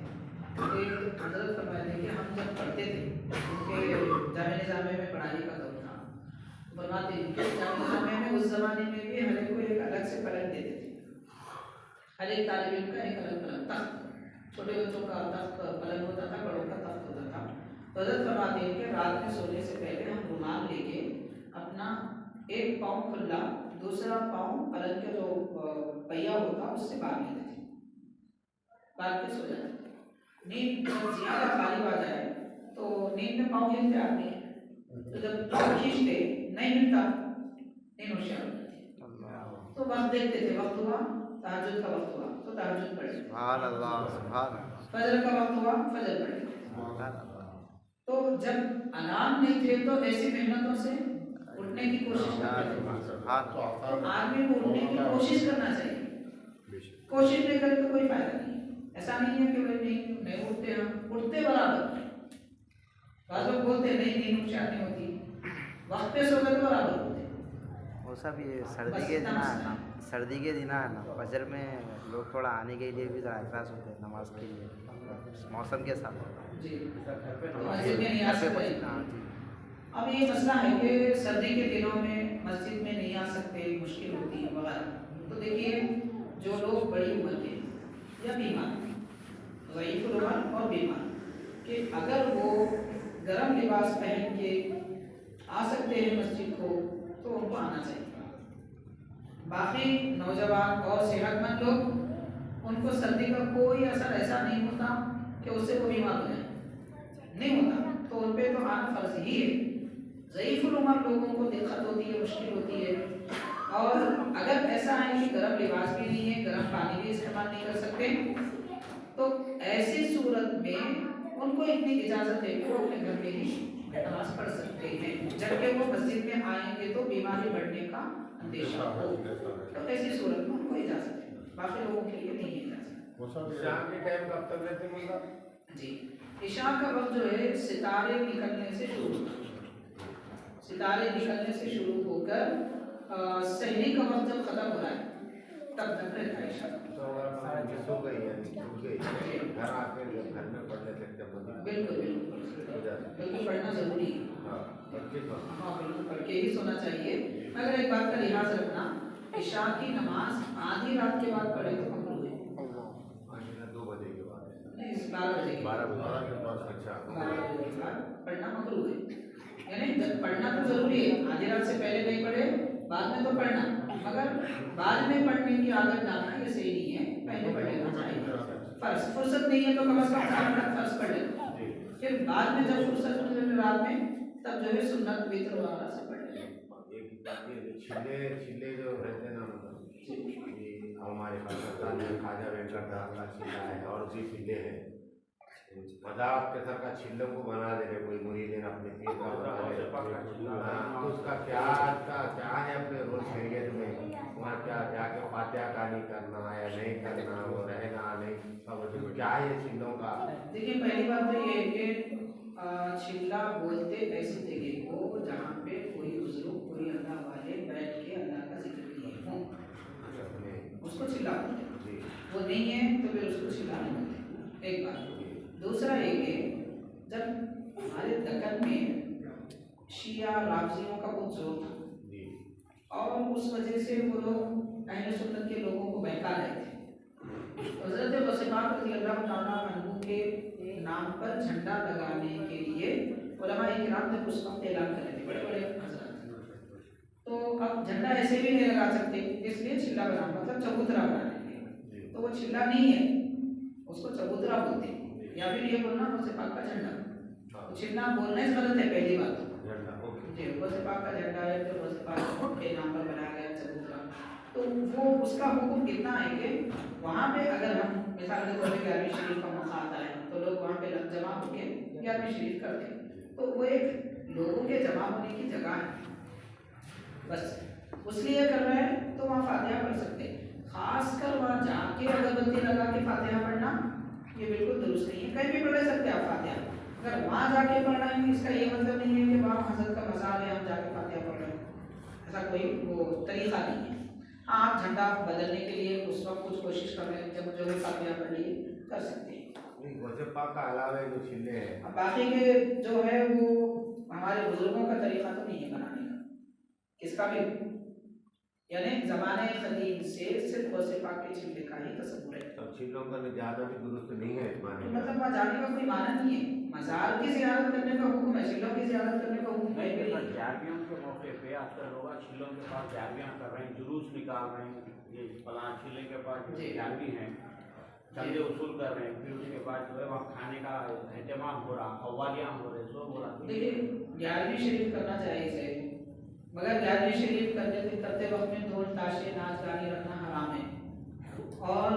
[SPEAKER 1] کہ حضرت فرمائے تھے کہ ہم جب پڑھتے تھے کیونکہ جامعہ نظامیہ میں پڑھائی کا دور تھا، فرماتے ہیں کہ جامعہ نظامیہ میں اس زمانے میں بھی ہر ایک کو ایک الگ سے پلنگ دیتے تھے. ہر ایک طالب علم کا ایک الگ پلنگ، تخت، چھوٹے بچوں کا تخت پلنگ ہوتا تھا، بڑوں کا تخت ہوتا تھا. تو حضرت فرماتے ہیں کہ رات میں سونے سے پہلے ہم رومال لے کے اپنا ایک پاؤں کھلا، دوسرا پاؤں پلنگ کا جو پہیا ہوتا اس سے باندھ لیتے تھے، باندھ کے سو جاتے تھے. نیند جب زیادہ غالب آ جائے تو نیند میں پاؤں ہلتے آدمی ہے، تو جب پاؤں کھینچتے نہیں ملتا نیند ہوشیار ہو جاتی ہے. تو وقت دیکھتے تھے، وقت ہوا تہجد کا وقت ہوا تو تہجد پڑھے،
[SPEAKER 3] سبحان اللہ سبحان اللہ.
[SPEAKER 1] فجر کا وقت ہوا فجر پڑھے. تو جب الارم نہیں تھے تو ایسی محنتوں سے اٹھنے کی کوشش کرتے تھے. تو آدمی کو اٹھنے کی کوشش کرنا چاہیے. کوشش نہیں کرے تو کوئی فائدہ نہیں. ऐसा नहीं है कि भाई नहीं उठते, हम उठते बराबर। बाद लोग बोलते हैं नहीं नींद चाहती होती, वक्त पे सो गए तो बराबर होते।
[SPEAKER 9] वो सब ये सर्दी
[SPEAKER 1] बस
[SPEAKER 9] के
[SPEAKER 1] इतना
[SPEAKER 9] दिन है
[SPEAKER 1] मसला
[SPEAKER 9] ना, सर्दी के दिन है ना, फजर में लोग थोड़ा आने के लिए भी ज़रा एतराज़ होते हैं नमाज के लिए, मौसम के साथ होता है।
[SPEAKER 1] जी,
[SPEAKER 4] घर पे
[SPEAKER 1] तो
[SPEAKER 4] नमाज
[SPEAKER 1] मस्जिद में नहीं आ
[SPEAKER 9] घर पे
[SPEAKER 1] सकते।
[SPEAKER 9] हाँ जी।
[SPEAKER 1] अब ये मसला है कि सर्दी के दिनों में मस्जिद में नहीं आ सकते, मुश्किल होती है वगैरह। तो देखिए जो लोग बड़ी उम्र के या बीमार, ज़ईफ़ुल उम्र और बीमार, कि अगर वो गर्म लिबास पहन के आ सकते हैं मस्जिद को तो उनको आना चाहिए। बाकी नौजवान और सेहतमंद लोग, उनको सर्दी का कोई असर ऐसा नहीं होता कि उससे वो बीमार हो जाए, नहीं होता, तो उन पे तो आना फर्ज ही है। ज़ईफ़ुल उम्र लोगों को दिक्कत होती है, मुश्किल होती है, और अगर ऐसा है कि गर्म लिबास भी नहीं है, गर्म पानी भी इस्तेमाल नहीं कर सकते, तो ऐसी सूरत में उनको इतनी इजाज़त है कि वो अपने घर में ही नमाज पढ़ सकते हैं, जबकि वो मस्जिद में आएंगे तो बीमारी बढ़ने का अंदेशा हो, तो ऐसी सूरत में उनको इजाज़त है, बाकी लोगों के लिए नहीं है इजाज़त।
[SPEAKER 6] वो सब
[SPEAKER 3] शाम के टाइम कब तक रहते हैं मुल्ला?
[SPEAKER 1] जी, इशा का वक्त जो है सितारे निकलने से शुरू होता है, सितारे निकलने से शुरू होकर सहरी का वक्त जब खत्म हो रहा है तब तक रहता है इशा।
[SPEAKER 3] तो अगर सो गई है, छूट गई, घर आके घर में पढ़ लेते हैं बंदा।
[SPEAKER 1] बिल्कुल बिल्कुल पढ़ना ज़रूरी है।
[SPEAKER 3] हाँ, बच्चे तो
[SPEAKER 1] हाँ बिल्कुल पढ़ के ही सोना चाहिए, मगर एक बात का लिहाज रखना, इशा की नमाज आधी रात के बाद पढ़े तो मकरूह है।
[SPEAKER 3] 2 बजे के बाद,
[SPEAKER 1] नहीं, 12 बजे के बाद,
[SPEAKER 3] 12 के बाद। अच्छा,
[SPEAKER 1] 12 बजे के बाद पढ़ना मकरूह है। यानी जब पढ़ना तो जरूरी है, आधी रात से पहले नहीं पढ़े, बाद में तो पढ़ना, मगर बाद में पढ़ने की आदत डालना ये सही नहीं है, पहले पढ़ लेना चाहिए। फर्ज फुर्सत नहीं है तो कम से कम फर्ज पढ़ लेना, फिर बाद में जब फुर्सत मिले रात में तब जो है सुन्नत वित्र वगैरह से पढ़ लेना।
[SPEAKER 3] एक बात ये छिले जो रहते हैं ना, मतलब ये हमारे पाकिस्तान में खाजा वेंकट दास का छिला है और भी छिले हैं, मजाक के सर का छिल्लों को बना दे रहे कोई मुरीद अपने पीर का बना दे। हाँ, तो उसका क्या है अपने रोल शरीयत में, वहाँ क्या जाके फातिहा कहानी करना या नहीं करना, वो रहना नहीं, सब क्या है ये छिल्लों का?
[SPEAKER 1] देखिए पहली बात तो ये है कि छिल्ला बोलते ऐसी जगह को जहाँ पे कोई बुजुर्ग, कोई अल्लाह वाले बैठ के अल्लाह का जिक्र किए हों, उसको छिल्ला बोलते हैं। वो नहीं है तो फिर उसको छिल्ला नहीं बोलते, एक बात। दूसरा ये कि जब हमारे दक्कन में शिया राफजियों का बहुत जोर था और उस वजह से वो लोग अहले सुन्नत के लोगों को बहका रहे थे, हज़रत वसीफ़ात रज़ियल्लाहु तआला अन्हु के नाम पर झंडा लगाने के लिए उलमा इकराम ने उस वक्त ऐलान करे थे, बड़े बड़े हज़रत। तो अब झंडा ऐसे भी नहीं लगा सकते, इसलिए छिल्ला बनाना मतलब चबूतरा बनाने, तो वो छिल्ला नहीं है, उसको चबूतरा बोलते हैं, या फिर ये बोलना वसीफ़ात का झंडा। तो छिल्ला बोलने से गलत है, पहली बात जी, वसीफ़ात का झंडा है, फिर वसीफ़ात के नाम पर बनाया गया चबूतरा। तो वो उसका हुक्म कितना है कि वहाँ पे अगर हम मिसाल के तौर पर 11वीं शरीफ का मौका आता है तो लोग वहाँ पे जमा होकर 11वीं शरीफ करते हैं, तो वो एक लोगों के जमा होने की जगह है, बस उसलिए कर रहे हैं तो वहाँ फातिहा पढ़ सकते हैं। खासकर वहाँ जाके अगरबत्ती लगा के फातिहा पढ़ना ये बिल्कुल दुरुस्त नहीं है, कहीं भी पढ़ सकते हैं आप फातिहा, अगर वहाँ जाके पढ़ रहे हैं इसका ये मतलब नहीं है कि वहाँ हज़रत का मज़ार है हम जाके फातिहा पढ़ रहे हैं, ऐसा कोई वो तरीक़ा नहीं है। हाँ, आप झंडा बदलने के लिए उस वक्त कुछ कोशिश कर रहे हैं, जब जो है फातिहा पढ़ लिए कर सकते हैं।
[SPEAKER 3] वजीफा का अलावा जो छिले हैं,
[SPEAKER 1] बाकी के जो है वो हमारे बुजुर्गों का तरीका तो नहीं है बनाने का, किसका भी, यानी ज़माने क़दीम से सिर्फ वजीफा के छिले का ही तस्वुर है।
[SPEAKER 3] तब छिलों का ज़्यादा भी दुरुस्त नहीं है इस माने में।
[SPEAKER 1] मतलब वहाँ जाने का कोई माना नहीं है, मज़ार की ज़ियारत करने का हुक्म है, छिलों की ज़ियारत करने का हुक्म है भी नहीं।
[SPEAKER 4] ग्यारहवीं के मौके पे आजकल लोग छिलों के पास ग्यारहवीं कर रहे हैं, जुलूस निकाल रहे हैं, ये फलां छिले के पास
[SPEAKER 1] जी।
[SPEAKER 4] 11वीं हैं, चंदे वसूल कर रहे हैं, फिर उसके बाद जो है वहाँ खाने का एहतमाम हो रहा, कव्वालियाँ हो रहे, सब हो रहा।
[SPEAKER 1] देखिए 11वीं शरीफ करना जायज़ है, मगर 11वीं शरीफ करते वक्त में ढोल ताशे नाच गाने रखना हराम है, और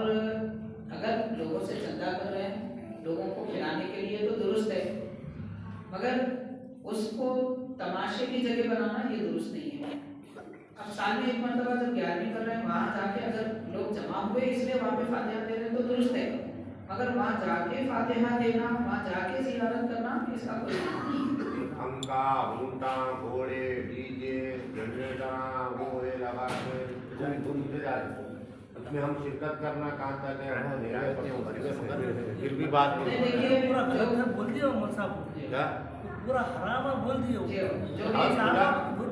[SPEAKER 1] अगर लोगों से चंदा कर रहे हैं लोगों को खिलाने के लिए तो दुरुस्त है, मगर उसको तमाशे की जगह बनाना ये दुरुस्त नहीं है। अब साल में एक मरतबा जब 11वीं कर रहे हैं वहाँ जाके अगर लोग जमा हुए इसलिए वहाँ पे फातिहा दे रहे हैं तो दुरुस्त है, मगर वहाँ जाके फातिहा देना, वहाँ जाके जियारत करना, इसका कोई नहीं है।
[SPEAKER 3] पंखा, घूमटा, घोड़े, डीजे, जनरेटर, वो ये लगा के धूम से जाते, उसमें हम शिरकत करना कहाँ तक है, हम नहीं करते हैं, मगर फिर भी बात
[SPEAKER 1] नहीं,
[SPEAKER 3] नहीं
[SPEAKER 1] देखिए
[SPEAKER 5] पूरा
[SPEAKER 1] जो
[SPEAKER 5] गलत बोल दिया मौलवी साहब,
[SPEAKER 3] क्या
[SPEAKER 5] पूरा हराम बोल दिए
[SPEAKER 1] जो
[SPEAKER 3] हाँ,
[SPEAKER 1] भी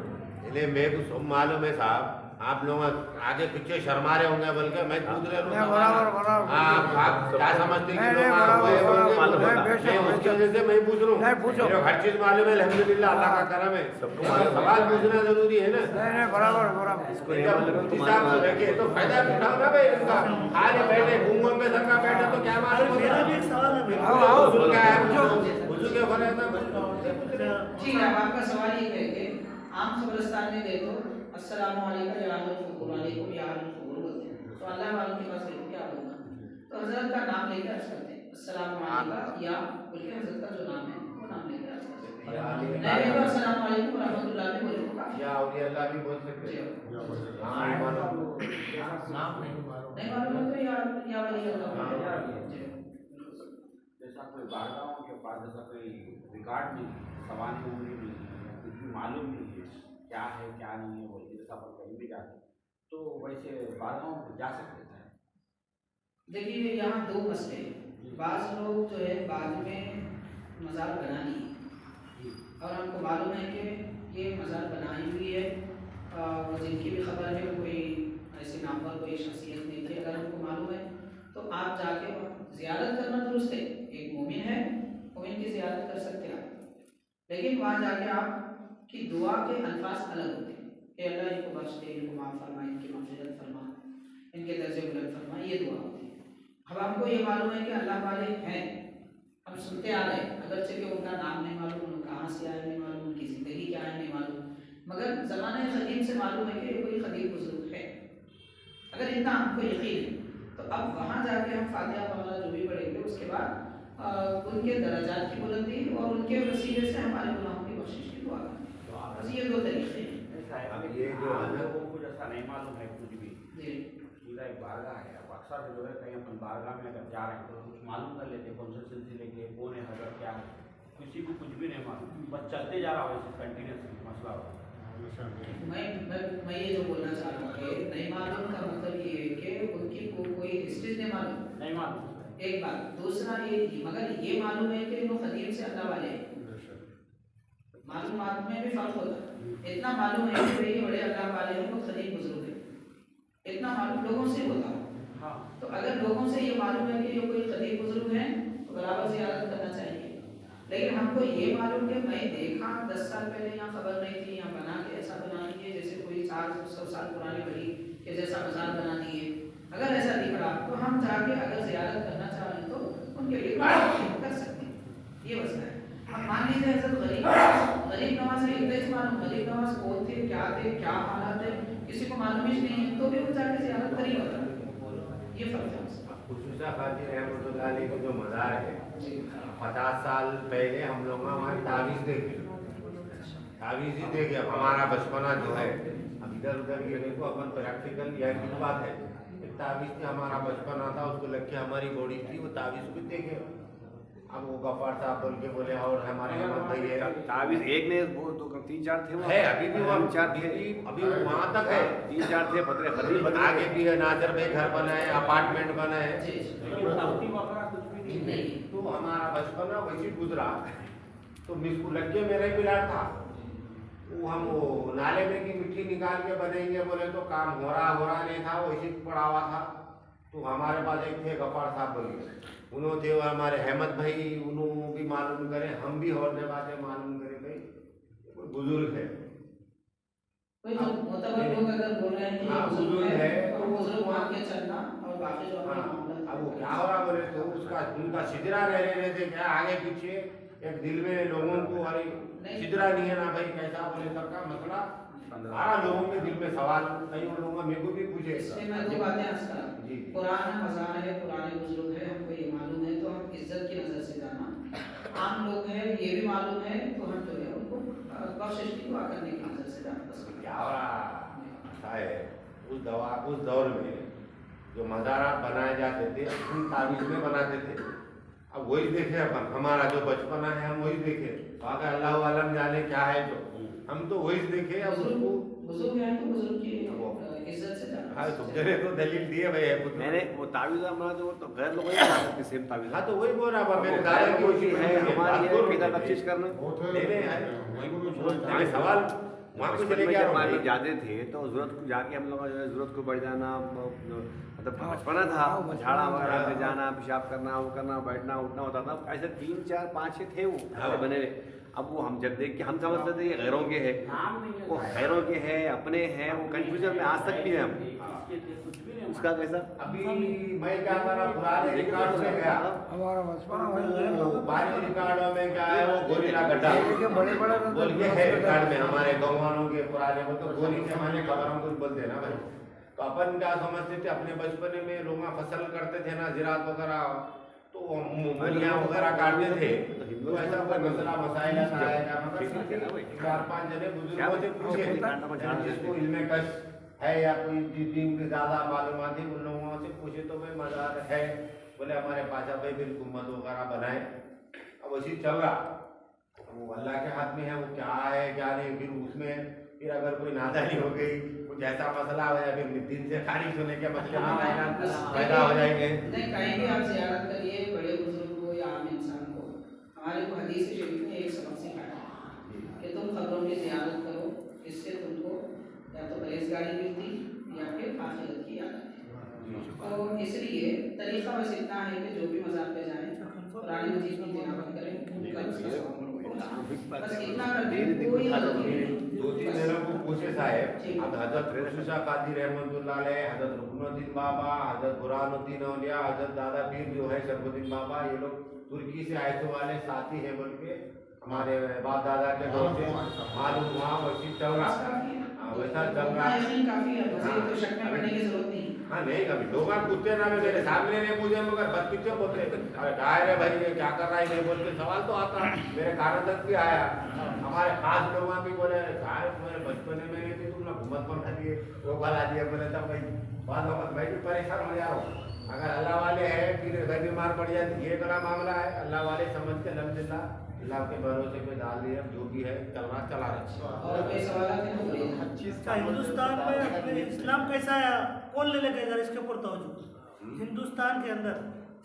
[SPEAKER 3] इसलिए मेरे को सब मालूम है साहब, आप लोग आगे पीछे शर्मा रहे होंगे, बल्कि मैं पूछ रहा हूँ आप क्या समझते हैं कि लोग आपको ये बोल रहे हैं? मैं उसकी वजह से मैं पूछ रहा हूँ, मेरे को हर चीज मालूम है, अल्हम्दुलिल्लाह अल्लाह का करम है, सवाल पूछना जरूरी है ना। बराबर तो फायदा उठाओ ना भाई इनका, आगे बैठे घूम में सर का बैठे तो क्या मालूम
[SPEAKER 5] मेरा भी एक सवाल है
[SPEAKER 3] हुजूर क्या है, हुजूर के फले ना
[SPEAKER 1] ठीक है। अब आपका सवाल ये है कि आम कब्रिस्तान में गए तो अस्सलाम वालेकुम या अहलुल वालेकुम या अहलुल कब्र बोलते हैं, तो अल्लाह वालों के पास गए क्या होगा, तो हजरत का नाम लेकर अर्ज करते हैं अस्सलाम वालेकुम, या बोल के हजरत का जो नाम है वो नाम लेकर अर्ज करते हैं। नहीं तो अस्सलाम वालेकुम रहमतुल्लाह भी बोलेगा,
[SPEAKER 3] या औलिया अल्लाह भी बोल सकते हैं। हाँ
[SPEAKER 2] नाम नहीं मालूम।
[SPEAKER 1] नहीं मालूम तो या वली अल्लाह।
[SPEAKER 4] जैसा कोई बारगाहों के पास जैसा कोई रिकॉर्ड नहीं है, सवानी उंगली नहीं है, कुछ भी मालूम नहीं है क्या है क्या नहीं है, वो जैसा पर कहीं भी जाते तो वैसे बारगाहों पे जा सकते थे।
[SPEAKER 1] देखिए यहाँ दो मसले हैं, बाज़ लोग जो है बाद में मज़ार बना ली और हमको मालूम है कि ये मज़ार बनाई हुई है, और जिनकी भी खबर है कोई ऐसे नामवर कोई शख्सियत नहीं थी, अगर हमको मालूम है तो आप जाके ज़ियारत करना दुरुस्त है, एक मोमिन है, मोमिन की ज़ियारत कर सकते हैं आप, लेकिन वहाँ जाके आप की दुआ के अल्फाज अलग होते हैं कि अल्लाह इनको बख्श दे, इनको माफ़ फरमा, इनकी मग़फ़िरत फरमा, इनके दर्जे बुलंद फरमा, ये दुआ होती है। अब हमको ये मालूम है कि अल्लाह वाले हैं, हम सुनते आ रहे हैं, अगरचे कि उनका नाम नहीं मालूम, उनको कहाँ से आए नहीं मालूम, उनकी ज़िंदगी क्या है नहीं मालूम, मगर ज़माने क़दीम से मालूम है कि ये कोई क़दीम बुज़ुर्ग है। अगर इतना हमको यकीन है तो अब वहाँ जाके हम फातिहा वगैरह जो भी पढ़ेंगे, उसके बाद उनके दर्जात की बुलंदी और उनके वसीले से हमारे गुनाहों की बख्शिश की दुआ करें। बस ये दो तरीके हैं।
[SPEAKER 4] अब
[SPEAKER 3] ये जो
[SPEAKER 4] आम लोगों को जैसा नहीं मालूम है कुछ भी,
[SPEAKER 1] जी
[SPEAKER 4] सीधा एक बारगाह है, अब अक्सर जो है कहीं अपन बारगाह में अगर जा रहे हैं तो कुछ मालूम कर लेते हैं कौन से सिलसिले के कौन है हजरत क्या है, किसी को कुछ भी नहीं मालूम, बस चलते जा रहा हो ऐसे कंटिन्यूसली मसला हो।
[SPEAKER 1] मैं ये जो बोलना चाह रहा हूँ कि नहीं मालूम का मतलब ये है कि उनकी कोई हिस्ट्री नहीं मालूम,
[SPEAKER 4] नहीं मालूम
[SPEAKER 1] एक बात, दूसरा ये मगर ये मालूम है कि वो क़दीम से अल्लाह वाले हैं, मालूमात में भी फ़र्क होता है। इतना मालूम है कि ये बड़े अल्लाह वाले हैं, वो क़दीम बुजुर्ग है, इतना मालूम लोगों से होता है।
[SPEAKER 4] हाँ
[SPEAKER 1] तो अगर लोगों से ये मालूम है कि ये कोई क़दीम बुजुर्ग हैं तो बराबर ज़ियारत करना चाहिए, लेकिन हमको ये मालूम कि मैं देखा 10 साल पहले यहाँ खबर नहीं थी, यहाँ बना के ऐसा बना दिए जैसे कोई 400 साल पुरानी बड़ी के जैसा मज़ार बना दिए, अगर ऐसा दिख रहा तो हम जाके अगर ज़ियारत करना चाह रहे हैं तो उनके लिए कर सकते हैं, ये मसला है। अब मान लीजिए ऐसा गरीब नवाज है, इतना मालूम गरीब नवाज कौन थे, क्या हालात है, किसी को मालूम ही नहीं है, तो भी वो जाके ज़ियारत कर ही होता है, ये फ़र्क है।
[SPEAKER 3] खुसूसा खाती रहमतुल्लाह अलैह का जो मज़ार है, 50 साल पहले हम लोग वहाँ तावीज़ देखे, तावीज़ ही देखे। हमारा बचपना जो है अब इधर उधर ये देखो अपन प्रैक्टिकल यह की बात है, एक तावीज़ से हमारा बचपना था, उसको लग के हमारी बॉडी थी, वो तावीज़ को देखे। अब वो गफ्फार साहब बोल के बोले और हमारे अहमद भाई है,
[SPEAKER 8] तावीज़ एक ने वो 3-4 थे
[SPEAKER 3] है अभी भी वहाँ
[SPEAKER 8] 4 थे,
[SPEAKER 3] अभी वहाँ तक है,
[SPEAKER 8] 3-4 थे, बदले
[SPEAKER 3] आगे भी है, नाजर में घर बना है, अपार्टमेंट बना है,
[SPEAKER 4] लेकिन दावती वगैरह कुछ भी नहीं है।
[SPEAKER 3] तो हमारा बचपना वैसे गुजरा। तो मिसको लग के मेरा ही प्लाट था, वो हम वो नाले में की मिट्टी निकाल के बनेंगे बोले तो काम हो रहा नहीं था, वैसे पड़ा हुआ था। तो हमारे पास एक थे गफ्फार साहब बोलिए, उन्होंने थे हमारे अहमद भाई, उन्होंने भी मालूम करे, हम भी और बातें मालूम करे, भाई कोई बुजुर्ग है,
[SPEAKER 1] कोई जो मोतबर लोग अगर बोल रहे हैं कि
[SPEAKER 3] हाँ, बुजुर्ग है,
[SPEAKER 1] तो बुजुर्ग मान के चलना और बाकी जो अपना मामला था,
[SPEAKER 3] अब वो क्या हो रहा बोले तो उसका उनका सिदरा रह रहे थे क्या आगे पीछे, एक दिल में लोगों को अरे सिदरा नहीं है ना भाई कैसा बोले सबका मसला, सारा लोगों के दिल में सवाल, कई लोगों का मेरे को भी पूछे।
[SPEAKER 1] इसमें मैं 2 बातें अर्ज करा,
[SPEAKER 3] जी
[SPEAKER 1] पुराना मज़ार है, पुराने बुजुर्ग है, हमको ये मालूम है तो हम इज्जत की नज़र से जाना, आम लोग हैं ये भी मालूम है तो हम जो है उनको बख्शिश की दुआ करने की नज़र से जाना पसंद
[SPEAKER 3] क्या हो रहा है, उस दौर में जो मज़ारात बनाए जाते थे उन तावीज़ में बनाते थे। अब वही देखे अपन, हमारा जो बचपना है हम वही देखे, बाकी अल्लाह आलम जाने क्या है, तो हम तो वही देखे। अब उसको
[SPEAKER 1] बुजुर्ग हैं तो बुजुर्ग की इज्जत से जाना।
[SPEAKER 3] हाँ, तुमने तो दलील दिए भाई है कुछ।
[SPEAKER 8] मैंने वो तावीज़ बना तो वो तो गैर लोग नहीं बना सकते सेम तावीज़।
[SPEAKER 3] हाँ तो वही बोल रहा हूँ, मेरे दादा की
[SPEAKER 8] कोई है हमारी है पिता का चीज करना।
[SPEAKER 3] नहीं सवाल वहाँ कुछ
[SPEAKER 8] बचपन
[SPEAKER 3] लेके
[SPEAKER 8] में
[SPEAKER 3] आ
[SPEAKER 8] जब
[SPEAKER 3] रहा
[SPEAKER 8] हम लोग
[SPEAKER 3] हूँ।
[SPEAKER 8] जाते थे तो जरूरत को जाके हम लोग जो है जरूरत को बढ़ जाना, मतलब बचपना था, झाड़ा वगैरह से जाना, पेशाब करना, वो करना, बैठना उठना होता था। ऐसे 3 4 5 6 थे वो ऐसे बने हुए। अब वो हम जब देख के हम समझते थे ये गैरों के है, वो गैरों के हैं अपने हैं, वो कंफ्यूजन में आज तक भी है हम। उसका कैसा
[SPEAKER 3] अभी मैं क्या करा, पुराने रिकॉर्ड में गया, पुराने रिकॉर्डों में क्या है, वो गोरीला गड्ढा बोल के है रिकॉर्ड में, हमारे गौवानों के पुराने, वो तो गोली से हमारे खबरों कुछ बोलते हैं ना भाई। तो अपन क्या समझते थे, अपने बचपन में लोग फसल करते थे ना, ज़राअत वगैरह, तो मूलियाँ वगैरह काटते थे, तो ऐसा कोई मसला मसाइल आएगा, मतलब 4-5 जने बुजुर्गों से पूछे, जिसको इल्मे कश है या कोई दिन की ज़्यादा मालूमात है, उन लोगों से पूछे तो भाई मज़ार है, बोले हमारे पास भाई बिल हुकूमत वगैरह बनाए। अब वैसे चल रहा, वो अल्लाह के हाथ में है, वो क्या है क्या नहीं, फिर उसमें फिर अगर कोई नादानी हो गई, कुछ ऐसा मसला हो जाए, फिर दिन से खारिज होने के मसले पैदा हो जाएंगे।
[SPEAKER 1] नहीं, कहीं भी आप ज़ियारत करिए, बड़े बुजुर्ग को या आम इंसान को, हमारे को हदीस शरीफ में एक सबक सिखाया है कि तुम खबरों की ज़ियारत करो, इससे तुमको या तो परहेज़गारी मिलती या फिर आखिरत की याद आती। तो इसलिए तरीक़ा बस इतना है कि जो भी मज़ार पे जाएँ, कुरान मजीद की तिलावत करें, बस इतना करके कोई
[SPEAKER 3] 2-3 मेरे को पूछे साहब, अब हजरत खुशूसा कादी रहमतुल्लाह अलैह, हजरत रुकनुद्दीन बाबा, हजरत बुरहानुद्दीन औलिया, हजरत दादा पीर जो है शरफुद्दीन बाबा, ये लोग तुर्की से आए थे, वाले साथी हैं बोल के हमारे बाप दादा के दौर से मालूम हुआ, वैसी चल रहा, वैसा चल रहा।
[SPEAKER 1] काफ़ी है, तो शक में पड़ने की ज़रूरत नहीं।
[SPEAKER 3] हाँ नहीं, कभी लोग पूछते ना, मेरे सामने नहीं पूछे, मगर बस पीछे बोलते अरे भाई ये क्या कर रहा है नहीं बोल के सवाल तो आता, मेरे कानों तक भी आया। हमारे खास लोग भी बोले साहब मेरे बचपन में नहीं थे, तुम लोग घूमत बना दिए, वो भला दिए, बोले तब भाई बाद वक्त मैं भी परेशान हो जा रहा हूँ। अगर अल्लाह वाले है फिर घर बीमार पड़ जाए, ये बड़ा मामला है, अल्लाह वाले समझ के अल्हम्दुलिल्लाह अल्लाह के भरोसे पे डाल दिए, जो भी है चल रहा चला रहे।
[SPEAKER 1] और कोई सवाल है तो
[SPEAKER 5] हर चीज़ का हिंदुस्तान में अपने इस्लाम कैसा है, कौन ले लेके इधर इसके ऊपर तवज्जो। हिंदुस्तान के अंदर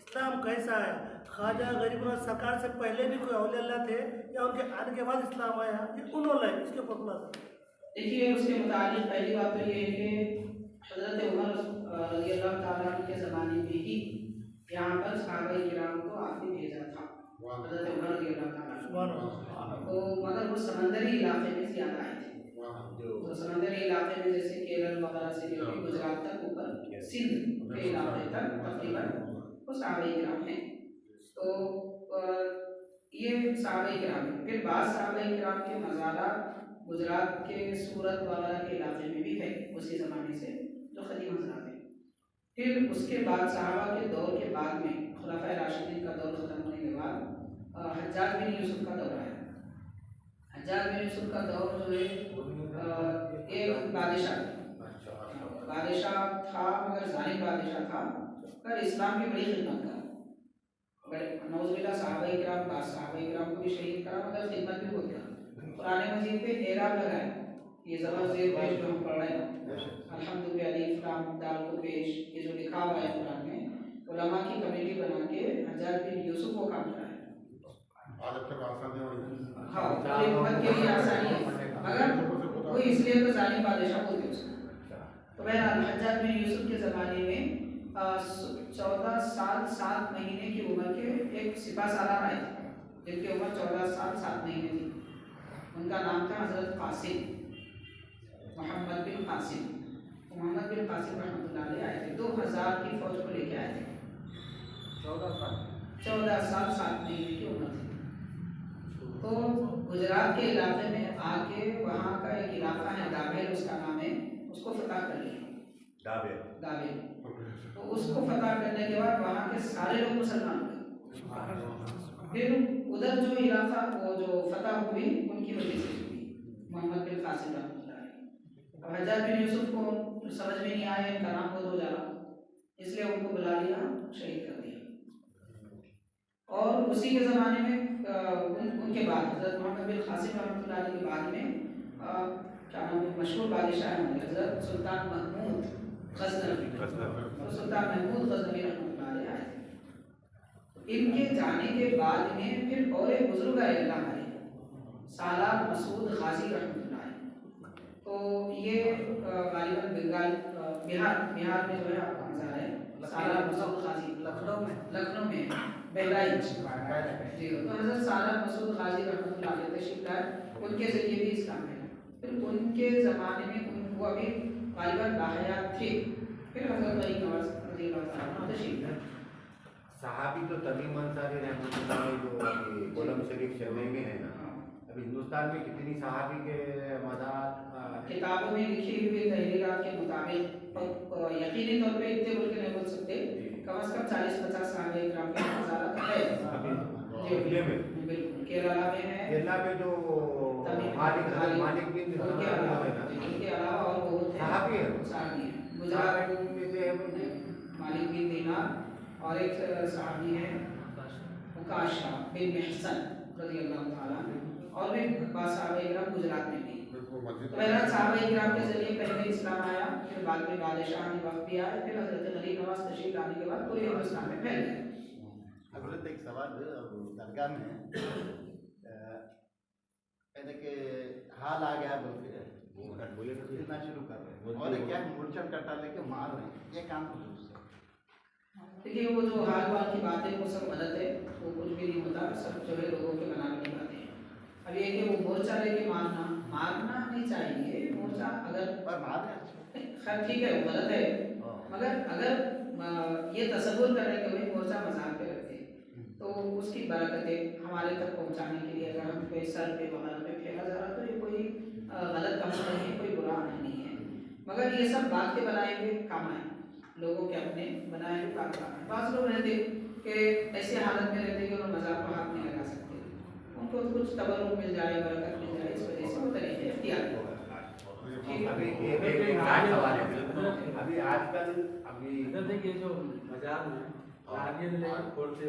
[SPEAKER 5] इस्लाम कैसा है, ख्वाजा गरीबनाथ सरकार से पहले भी कोई औलिया अल्लाह थे या उनके आने के बाद इस्लाम आया, ये कौन औलिया है, इसके ऊपर खुलासा।
[SPEAKER 1] देखिए, उसके मुताबिक पहली बात तो ये है कि हज़रत उमर रज़ियल्लाहु ताला अन्हु के ज़माने में ही यहाँ पर सहाबाए किराम को आपने भेजा था, हज़रत उमर रज़ियल्लाहु ताला अन्हु। तो मगर वो समंदरी इलाके में ज़्यादा आए थे, तो समंदरी इलाके में जैसे केरल वगैरह से लेकर गुजरात तक ऊपर सिंध के इलाके तक तकरीबन वो सहाबाए किराम हैं। तो ये सहाबाए किराम है। फिर बाद सहाबाए किराम के मज़ारात गुजरात के सूरत वगैरह के इलाके में भी है उसी ज़माने से, जो क़दीम मज़ारात है। फिर उसके बाद सहाबा के दौर के बाद में खुलाफाए राशिदीन का दौर ख़त्म होने के बाद हज्जाज बिन यूसुफ का दौर आया। हज्जाज बिन यूसुफ का दौर जो है एक बादशाह था, मगर जालिम बादशाह था, पर इस्लाम की बड़ी खिदमत का, बड़े नौज़ुबिल्लाह सहाबाए किराम को भी शहीद करा, मगर खिदमत भी बहुत करा। कुरान मजीद पे एराब लगाए, ये ज़बर ज़ेर पेश जो हम पढ़ रहे हैं, अल्हम्दुलिल्लाह अलीफ लाम दाल को पेश, ये जो लिखा हुआ है कुरान में, उलमा की कमेटी बना के हज्जाज बिन यूसुफ को काम कराया। हाँ, उम्मत के लिए आसानी है, मगर वो इसलिए तो जालिम बादशाह बोलते उसको। तो बहरहाल हज्जाज बिन यूसुफ के ज़माने में 14 साल 7 महीने की उम्र के एक सिपा सालार आए थे, जिनकी उम्र 14 साल 7 महीने थी। उनका नाम था हज़रत कासिम, मोहम्मद बिन कासिम। मोहम्मद बिन कासिम रहमतुल्लाह अलैह आए थे, 2000 की फौज को लेके आए थे। 14 साल 7 महीने की उम्र थी। तो गुजरात के इलाके में आके वहाँ का एक इलाका है दाबेल, उसका नाम है, उसको फतह कर लिया। दाबेल। तो उसको फतह करने के बाद वहाँ के सारे लोग मुसलमान हुए। फिर उधर जो इलाका वो जो फतह हुई उनकी वजह से हुई, मोहम्मद बिन कासिम रहमतुल्लाह अलैह। अब हज्जाज बिन यूसुफ को समझ में नहीं आया, इनका नाम बहुत हो जा रहा, اس لیے ان کو بلا لیا, شہید کر دیا. اور اسی کے زمانے میں ان کے بعد حضرت محمد بن قاسم رحمۃ اللہ علیہ کے بعد میں کیا نام ہے, مشہور بادشاہ ہیں حضرت سلطان محمود غزنوی. تو سلطان محمود غزنوی رحمۃ اللہ علیہ آئے تھے. ان کے جانے کے بعد میں پھر اور ایک بزرگ آئے اللہ علیہ, سالار مسعود غازی رحمۃ اللہ علیہ. تو یہ غالباً بنگال بہار میں جو ہے آپ کا مزار ہے, سالار مسعود غازی لکھنؤ میں بہرائچ. جی, تو حضرت سالار مسعود غازی رحمۃ اللہ علیہ تشریف لائے, ان کے ذریعے بھی اسلام ہے. پھر ان کے زمانے میں ان کو ابھی غالباً باحیات تھے, پھر حضرت علی نواز رضی اللہ تعالیٰ عنہ تشریف لائے.
[SPEAKER 3] صحابی تو تمیم انصاری رحمۃ اللہ علیہ جو ابھی گولم شریف چلنے میں ہے نا, ابھی ہندوستان میں کتنی صحابی کے مزار
[SPEAKER 1] کتابوں میں لکھی ہوئی تحریرات کے مطابق یقینی طور پہ اتنے بول کے نہیں بول سکتے, کم از کم 40-50 صحابہ کرام کے مزارات ہے. بالکل کیرلا میں ہے,
[SPEAKER 3] کیرلا میں جو مالک بن
[SPEAKER 1] ان کے علاوہ اور بہت
[SPEAKER 3] صحابی ہیں.
[SPEAKER 1] گجرات میں مالک بن دینار, اور ایک صحابی ہے عکاشہ بن محسن رضی اللہ تعالیٰ, اور بھی بعض صحابہ کرام گجرات میں بھی. تو بہرحال صحابہ کرام کے ذریعے پہلے اسلام آیا, پھر بعد میں بادشاہ وقت بھی آئے, پھر حضرت علی نواز تشریف لانے کے بعد پورے ہندوستان میں پھیل گئے.
[SPEAKER 7] حضرت ایک سوال درگاہ میں کہتے کہ حال آ گیا بولتے کتنا شروع کر رہے ہیں, اور کیا مرچم کٹا لے کے مار رہے ہیں, یہ کام خصوص ہے.
[SPEAKER 1] دیکھیے وہ جو حال وال کی باتیں وہ سب غلط ہے, وہ کچھ بھی نہیں ہوتا, سب جو ہے لوگوں کے بنانے کی باتیں ہیں. اب یہ کہ وہ مورچہ لے کے مارنا نہیں چاہیے. مورچہ اگر خیر ٹھیک ہے وہ غلط ہے, مگر اگر یہ تصور کریں کہ بھائی مورچہ مزار پہ رکھتے تو اس کی برکتیں ہمارے تک پہنچانے کے لیے اگر ہم کوئی سر پہ وغیرہ پہ پھیلا جا رہا تو یہ کوئی غلط کام نہیں ہے, کوئی برا نہیں ہے. مگر یہ سب بات کے بنائے ہوئے کام ہیں, لوگوں کے اپنے بنائے ہوئے کام ہیں. بعض لوگ رہتے کہ ایسے حالت میں رہتے کہ وہ مزار کو ہاتھ نہیں لگا سکتے, ان کو کچھ تبرک مل جائے, برکت مل جائے, اس وجہ سے وہ طریقے اختیار کرتے.
[SPEAKER 3] ابھی ایک سوال ہے, ابھی آج کل ابھی
[SPEAKER 2] دیکھیے جو مزار میں آگے لے کر کھولتے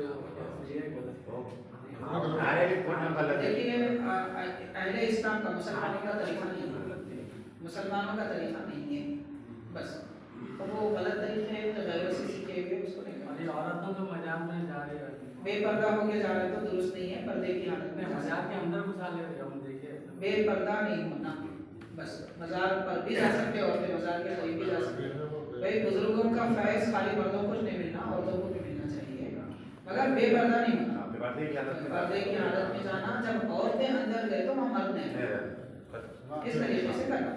[SPEAKER 1] دیکھیے اہل اسلام کا مسلمانوں کا طریقہ نہیں ہے, مسلمانوں کا طریقہ نہیں ہے بس. تو وہ غلط طریقے ہیں, غیروں سے سیکھے ہوئے اس کو نہیں کرنا.
[SPEAKER 2] عورتوں تو مزار میں جا رہے ہیں,
[SPEAKER 1] بے پردہ ہو کے جا رہے تو درست نہیں ہے, پردے کی حالت میں
[SPEAKER 2] مزار کے اندر گھسا لے رہے ہم دیکھے.
[SPEAKER 1] بے پردہ نہیں ہونا, بس مزار پر بھی جا سکتے اور پھر مزار کے کوئی بھی جا سکتے. بھائی بزرگوں کا فیض خالی مردوں کو نہیں ملنا, عورتوں کو بھی ملنا چاہیے, مگر بے پردہ نہیں ہونا. پردے کی حالت میں جانا, جب عورتیں اندر گئے تو وہاں مرد نہیں, اس طریقے سے کرنا.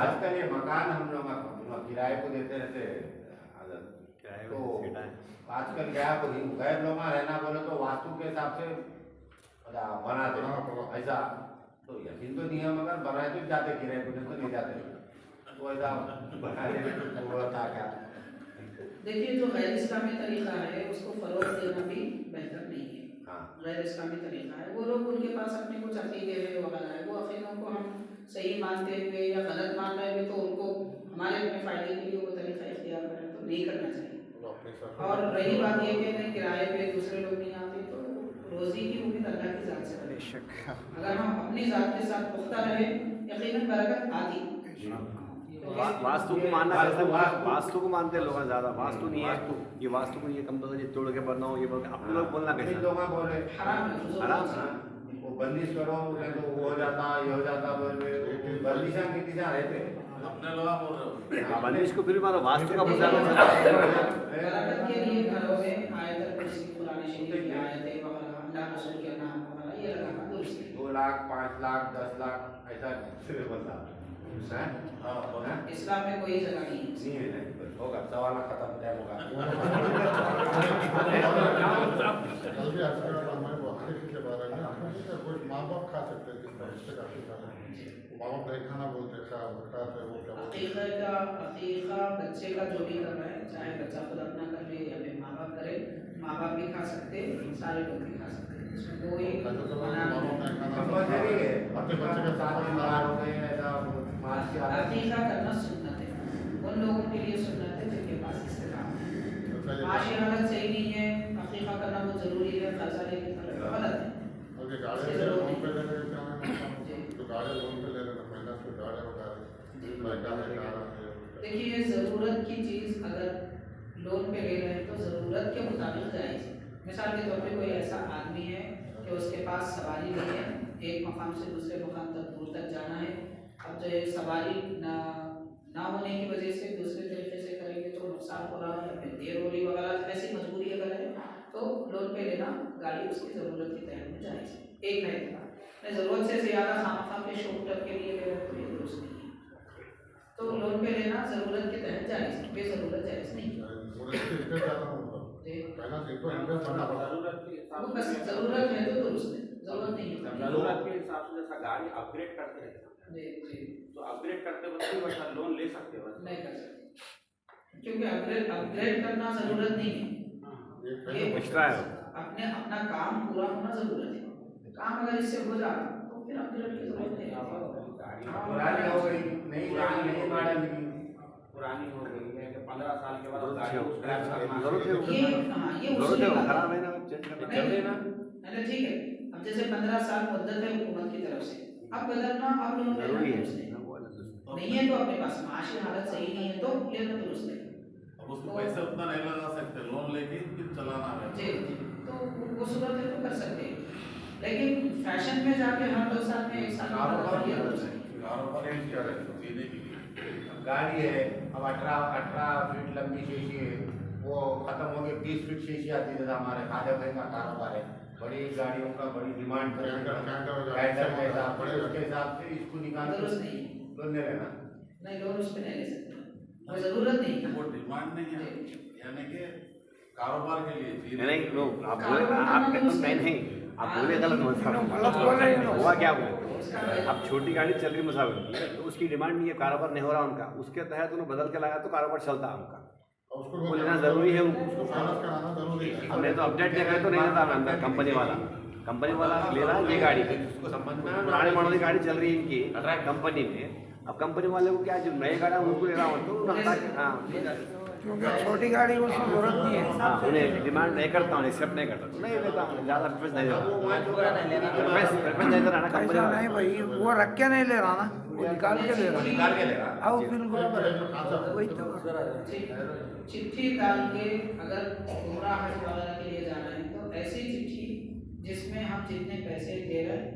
[SPEAKER 3] آج کل یہ مکان ہم لوگ کرائے کو دیتے رہتے تو آج کل کیا غیر لوگ رہنا بولے تو واسطو کے حساب سے بنا دے ایسا, تو یقین تو نہیں ہے مگر بنائے تو جاتے کرائے کو تو نہیں جاتے, تو ایسا بنانے تھا کیا.
[SPEAKER 1] دیکھیے جو غیر اسلامی طریقہ ہے اس کو فروغ دینا بھی بہتر نہیں ہے. غیر اسلامی طریقہ ہے, وہ لوگ ان کے پاس اپنے کچھ عقیدے ہیں وغیرہ ہے, وہ عقیدوں کو ہم صحیح مانتے ہوئے یا غلط مان رہے ہوئے تو ان کو ہمارے اپنے فائدے کے لیے وہ طریقہ اختیار کریں تو نہیں کرنا چاہیے. اور رہی بات یہ کہ نہیں کرائے پہ دوسرے لوگ نہیں آتے تو روزی کی امید اللہ کی ذات سے کریں. اگر ہم اپنی ذات کے ساتھ پختہ رہے یقیناً برکت آتی.
[SPEAKER 8] واستو کو ماننا واستو کو مانتے ہیں لوگ زیادہ, واستو نہیں ہے, یہ واستو کو یہ کم یہ توڑ کے بناؤ, یہ بول کے اپنے لوگ بولنا کیسے
[SPEAKER 3] لوگ بولے
[SPEAKER 1] حرام
[SPEAKER 3] وہ بندش کرو تو وہ ہو جاتا یہ ہو جاتا, بندشاں کتنی جہاں رہتے اپنے لوگ بول رہے
[SPEAKER 8] بندش کو پھر مارو واستو کا مسئلہ
[SPEAKER 1] برکت کے لیے گھروں میں آیت الکرسی قرآن شریف کی آیتیں وغیرہ اللہ رسول کے نام وغیرہ یہ لگانا درست ہے.
[SPEAKER 3] 2 لاکھ 5 لاکھ 10 لاکھ ایسا بنتا
[SPEAKER 1] اسلام میں کوئی جگہ نہیں ہے.
[SPEAKER 3] ہوگا سوال ختم ہو جائے ہوگا.
[SPEAKER 6] کل بھی آپ ہمارے واقعے کے بارے میں کوئی ماں باپ کھا سکتے تھے رشتے کا ماں باپ نہیں کھانا بولتے
[SPEAKER 1] عقیقہ بچے کا جو بھی کر رہا ہے, چاہے بچہ خود اپنا کر لے یا پھر ماں باپ کرے, ماں باپ بھی کھا سکتے, سارے لوگ بھی کھا سکتے, اس میں کوئی عقیقہ کرنا سنت ہے. ان لوگوں کے لیے سنت ہے جن کے پاس पास इससे काम है।
[SPEAKER 6] अच्छा, ये
[SPEAKER 1] माशी हालत सही नहीं है, अकीका करना बहुत ज़रूरी है, खर्चा लेके तो गलत है।
[SPEAKER 6] और ये गाड़ी
[SPEAKER 1] इसकी
[SPEAKER 6] पे
[SPEAKER 1] जरूरत
[SPEAKER 6] लोन पे
[SPEAKER 1] नहीं।
[SPEAKER 6] लेने का क्या है?
[SPEAKER 1] जी।
[SPEAKER 6] तो गाड़ी लोन पे ले लेना, फाइनेंस पे गाड़ी वगैरह लड़का है कार है।
[SPEAKER 1] देखिए ज़रूरत की चीज़ अगर लोन पे ले रहे हैं तो ज़रूरत के मुताबिक जायज़ है। मिसाल के तौर पे कोई ऐसा आदमी है कि उसके पास सवारी नहीं है, एक मकाम से दूसरे मकाम तक दूर तक जाना है, अब जो है सवारी ना होने की वजह से दूसरे तरीके से करेंगे तो नुकसान हो रहा है या फिर देर हो रही वगैरह, ऐसी मजबूरी अगर है तो लोन पे लेना गाड़ी उसकी ज़रूरत के तहत में जायज़ है। एक है नहीं, ज़रूरत से ज़्यादा खामखा के शॉर्ट टर्म के लिए ले रहे हैं तो ये दुरुस्त नहीं है। तो लोन पे लेना ज़रूरत के तहत जायज़ है, बेज़रूरत जायज़ नहीं है।
[SPEAKER 6] और इसके इंटरेस्ट ज़्यादा होगा,
[SPEAKER 1] जी।
[SPEAKER 6] फाइनेंस इनको इंटरेस्ट भरना पड़ता है।
[SPEAKER 4] जरूरत के हिसाब
[SPEAKER 1] वो बस ज़रूरत है तो दुरुस्त है, ज़रूरत नहीं है तो
[SPEAKER 4] जरूरत के हिसाब से जैसा गाड़ी अपग्रेड करते हैं
[SPEAKER 1] जी जी
[SPEAKER 4] तो अपग्रेड करते वक्त भी वैसा लोन ले सकते हो
[SPEAKER 1] नहीं कर सकते, क्योंकि अपग्रेड करना ज़रूरत नहीं है।
[SPEAKER 6] ये
[SPEAKER 1] ये
[SPEAKER 8] एक्स्ट्रा है।
[SPEAKER 1] अपना काम पूरा होना ज़रूरत है। काम अगर इससे हो जाए तो फिर अपग्रेड की ज़रूरत नहीं है।
[SPEAKER 3] पुरानी हो गई, नई गाड़ी नहीं मॉडल की।
[SPEAKER 4] पुरानी हो गई है कि 15 साल के बाद
[SPEAKER 8] जरूरत
[SPEAKER 4] गाड़ी
[SPEAKER 8] है,
[SPEAKER 4] को scrap करना
[SPEAKER 8] जरूरत है।
[SPEAKER 4] है।
[SPEAKER 1] ये हाँ ये
[SPEAKER 8] जरूरत
[SPEAKER 1] उसी
[SPEAKER 8] है,
[SPEAKER 1] बात
[SPEAKER 8] खराब है ना, चेंज करना
[SPEAKER 1] नहीं,
[SPEAKER 8] चल रही ना।
[SPEAKER 1] नहीं ठीक है, अब जैसे 15 साल मुद्दत है हुकूमत की तरफ से, अब बदलना अब लोन लेना
[SPEAKER 8] जरूरी है।
[SPEAKER 1] दुरुस्त नहीं है तो अपने पास माशी हालत सही नहीं है तो लेना दुरुस्त है।
[SPEAKER 6] अब उसको पैसे उतना नहीं लगा सकते, लोन लेके फिर चलाना है।
[SPEAKER 1] जी जी, तो वो सूरत है तो कर सकते हैं, लेकिन फैशन में जाके हर 2 साल में 1 साल में
[SPEAKER 6] कारोबार
[SPEAKER 1] बदलना
[SPEAKER 6] क्या
[SPEAKER 1] दुरुस्त
[SPEAKER 6] है?
[SPEAKER 1] है।
[SPEAKER 6] कारोबार क्या है? जीने के लिए
[SPEAKER 3] गाड़ी है, अब 18 फीट लंबी शीशी है, वो खत्म हो गई 30 फीट शीशी आती है। जैसा हमारे खाजा भाई का कारोबार है, बड़ी गाड़ियों का बड़ी डिमांड है, कैंटर के हिसाब से उसके हिसाब से इसको निकाल
[SPEAKER 1] दुरुस्त नहीं है,
[SPEAKER 3] लोन ले लेना।
[SPEAKER 1] नहीं लोन उस पे नहीं ले सकते, वो ज़रूरत नहीं है।
[SPEAKER 6] वो डिमांड नहीं है, यानी कि कारोबार के लिए जीने
[SPEAKER 8] नहीं
[SPEAKER 6] के
[SPEAKER 8] नो,
[SPEAKER 6] लिए।
[SPEAKER 8] आप बोले आप एकदम नहीं, आप बोले गलत मत हुआ क्या बोले। अब छोटी गाड़ी चल रही मुसाफिर की तो उसकी डिमांड नहीं है, कारोबार नहीं हो रहा उनका, उसके तहत उन्हें बदल के लाया तो कारोबार चलता है उनका,
[SPEAKER 6] और उसको
[SPEAKER 8] वो लेना जरूरी है उनको।
[SPEAKER 6] उसको फाइनेंस कराना जरूरी है।
[SPEAKER 8] हमने तो अपडेट देखा है तो नहीं देता अंदर कंपनी वाला ले रहा है ये गाड़ी,
[SPEAKER 3] उसको समझना है।
[SPEAKER 8] पुराने मॉडल की गाड़ी चल रही है इनकी कंपनी में, अब कंपनी वाले को क्या जो नई गाड़ी है उनको ले रहा हूँ तो हटा के हाँ
[SPEAKER 5] छोटी गाड़ी उसकी जरूरत नहीं है।
[SPEAKER 8] हाँ उन्हें डिमांड नहीं करता हूँ, एक्सेप्ट नहीं करता तो नहीं लेता हूँ, ज़्यादा प्रेफरेंस नहीं देता, प्रेफरेंस नहीं दे रहा ना कंपनी
[SPEAKER 5] ऐसा
[SPEAKER 8] वाला।
[SPEAKER 5] नहीं भाई, वो रख के नहीं ले रहा ना, वो निकाल के ले रहा।
[SPEAKER 3] निकाल के ले रहा।
[SPEAKER 5] आओ बिल्कुल वही तो।
[SPEAKER 1] चिट्ठी डाल के अगर उम्रा हज वगैरह के लिए जाना है तो ऐसी चिट्ठी जिसमें हम जितने पैसे दे रहे हैं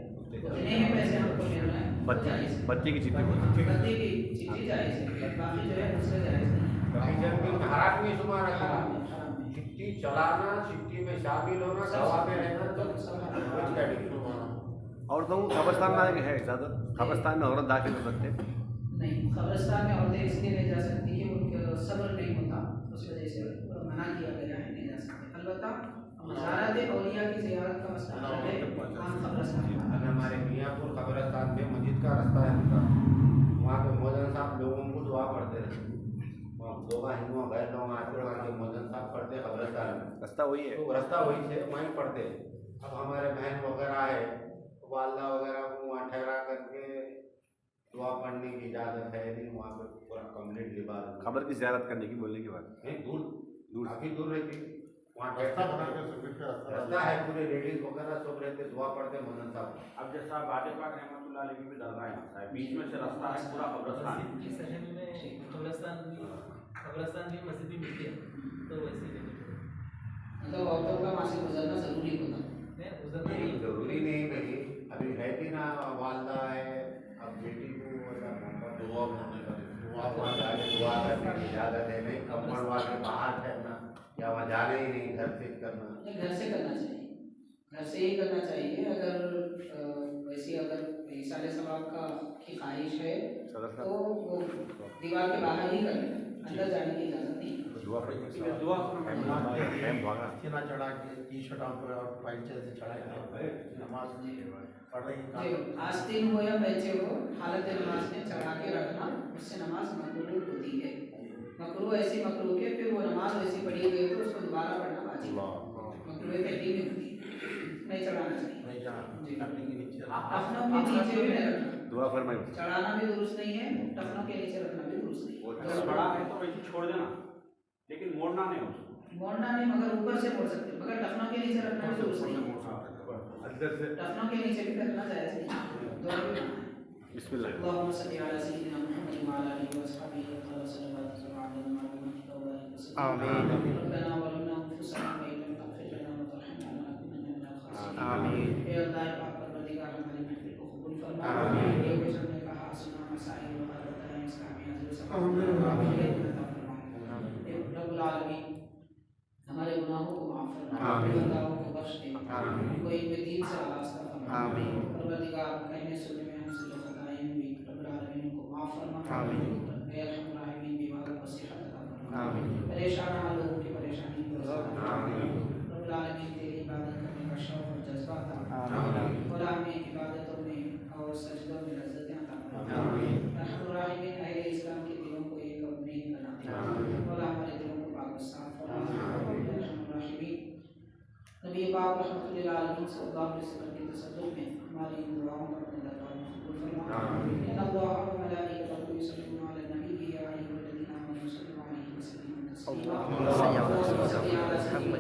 [SPEAKER 1] उतने ही पैसे हमको मिल रहे हैं वो जायज़ है।
[SPEAKER 8] बत्ती की चिट्ठी बोलते हैं।
[SPEAKER 1] बत्ती की चिट्ठी जायज़ है, बाकी जो है उससे जायज़ नहीं है।
[SPEAKER 3] कमीशन भी हराम में शुमार
[SPEAKER 1] हराम
[SPEAKER 3] है।
[SPEAKER 1] है, हराम है।
[SPEAKER 3] चिट्ठी चलाना, चिट्ठी में शामिल होना, दवा में रहना तो कुछ कैटेगरी।
[SPEAKER 8] और तो कब्रस्तान में है इजाज़त, कब्रस्तान में औरत दाखिल हो सकते हैं।
[SPEAKER 1] नहीं, कब्रिस्तान में औरतें इसलिए नहीं जा सकती कि उनका सब्र नहीं होता, उस वजह से मना किया गया है, नहीं जा सकते। अलबत्ता मज़ारात औलिया की ज़ियारत का मसला है, हम कब्रिस्तान में
[SPEAKER 3] अभी हमारे मियाँपुर कब्रिस्तान में मस्जिद का रास्ता है उनका, वहाँ पे मौलाना साहब लोगों को दुआ पढ़ते रहते, लोग हिंदुओं गैर लोग आते वहाँ के मौलाना साहब पढ़ते कब्रिस्तान में,
[SPEAKER 8] रास्ता वही है।
[SPEAKER 3] तो रास्ता वही से वहीं पढ़ते। अब हमारे बहन वगैरह है, वालदा वगैरह को वहाँ ठहरा करके दुआ पढ़ने की इजाज़त है नहीं, वहाँ पे पूरा कम्प्लीट लिबास
[SPEAKER 8] खबर की ज़ियारत करने की बोलने की बात
[SPEAKER 3] नहीं, दूर काफ़ी दूर रहती, वहाँ
[SPEAKER 6] रास्ता बना के सबमिट का
[SPEAKER 3] रास्ता है, पूरे लेडीज वगैरह सब रहते, दुआ पढ़ते मौलाना साहब।
[SPEAKER 4] अब जैसा बाटे पाक रहमतुल्लाह अलैह की भी दरगाह है, बीच में से रास्ता है पूरा कब्रिस्तान है।
[SPEAKER 2] इस शहर में कब्रिस्तान भी मस्जिद भी मिलती है तो वैसे ही
[SPEAKER 1] मतलब औरतों का वहाँ से गुजरना ज़रूरी होता है।
[SPEAKER 2] नहीं उधर
[SPEAKER 3] नहीं,
[SPEAKER 2] नहीं
[SPEAKER 3] जरूरी नहीं भाई, अभी है कि ना वालदा है, अब बेटी को दुआ करने का दुआ करने की इजाज़त है नहीं, कम्बल वाले बाहर ठहरना या वहाँ जाना ही नहीं, घर से करना।
[SPEAKER 1] नहीं, घर से करना चाहिए, घर से ही करना चाहिए। अगर वैसी अगर इसाले सवाब का की ख्वाहिश है तो वो दीवार के बाहर ही करें, अंदर जाने की इजाज़त नहीं है।
[SPEAKER 8] दुआ
[SPEAKER 4] दुआ
[SPEAKER 7] सीना चढ़ा के टी शर्ट पर और पैंट से चढ़ा के नमाज पढ़ रही
[SPEAKER 1] जी, आस्तीन हो या पैचे हो, हालत नमाज में चढ़ा के रखना, उससे नमाज मकरूह होती है। मकरूह ऐसी मकरूह के फिर वो नमाज ऐसी पढ़ी गई तो उसको दोबारा पढ़ना वाजिब है, मकरूह पहली में होती है, नहीं चढ़ाना चाहिए। जी, टखनों के नीचे भी नहीं रखना,
[SPEAKER 8] दुआ फरमाई।
[SPEAKER 1] चढ़ाना भी दुरुस्त नहीं है, टखनों के नीचे रखना भी दुरुस्त नहीं है।
[SPEAKER 4] बड़ा है तो वैसे छोड़ देना, लेकिन मोड़ना नहीं उसको।
[SPEAKER 1] मोड़ना नहीं, मगर ऊपर से मोड़ सकते, मगर टखनों के नीचे रखना भी दुरुस्त नहीं।
[SPEAKER 8] अंदर से
[SPEAKER 1] टखनों के नीचे भी रखना जायज़ नहीं, दोनों भी मना है।
[SPEAKER 8] बिस्मिल्लाह।
[SPEAKER 1] اللهم صل على سيدنا محمد وعلى اله وصحبه وسلم صلوات الله عليه
[SPEAKER 9] آمين.
[SPEAKER 1] ربنا ظلمنا انفسنا وان لم تغفر لنا وترحمنا لنكونن من الخاسرين.
[SPEAKER 9] آمين.
[SPEAKER 1] اے اللہ پاک پروردگار ہماری محفل کو قبول فرما.
[SPEAKER 9] آمین.
[SPEAKER 1] یہ کچھ ہم نے کہا سنا مسائل وغیرہ بتائیں اس کا ہمیں اجر و ثواب اے رب العالمین ہمارے گناہوں کو معاف فرما، خطاؤں کو بخش دے، کوئی بھی دین سے راستہ فرما. پروردگار کہنے سننے میں ہم سے جو خطائیں ہوئی رب العالمین ان کو معاف فرما. اے ارحم الراحمین بیماروں کو صحت عطا فرما، پریشان لوگوں کی پریشانی کو آسان فرما. رب العالمین تیری عبادت کرنے کا شوق اور جذبہ عطا فرما، اور ہمیں عبادتوں میں اور سجدوں میں لذتیں عطا فرما. ارحم الراحمین اہل اسلام کے دلوں کو ایک اور نیک بنا دے، اور ہمارے دلوں کو پاک و صاف فرما. ارحم الراحمین نبی پاک رحمۃ اللہ علیہ صلی اللہ علیہ وسلم کے تصدق میں ہماری ان دعاؤں کو اپنے دربار میں قبول فرما. ان اللہ وملائکتہ یصلون علی النبی یا ایھا الذین آمنوا صلوا علیہ وسلم تسلیما. اللهم صل علی سیدنا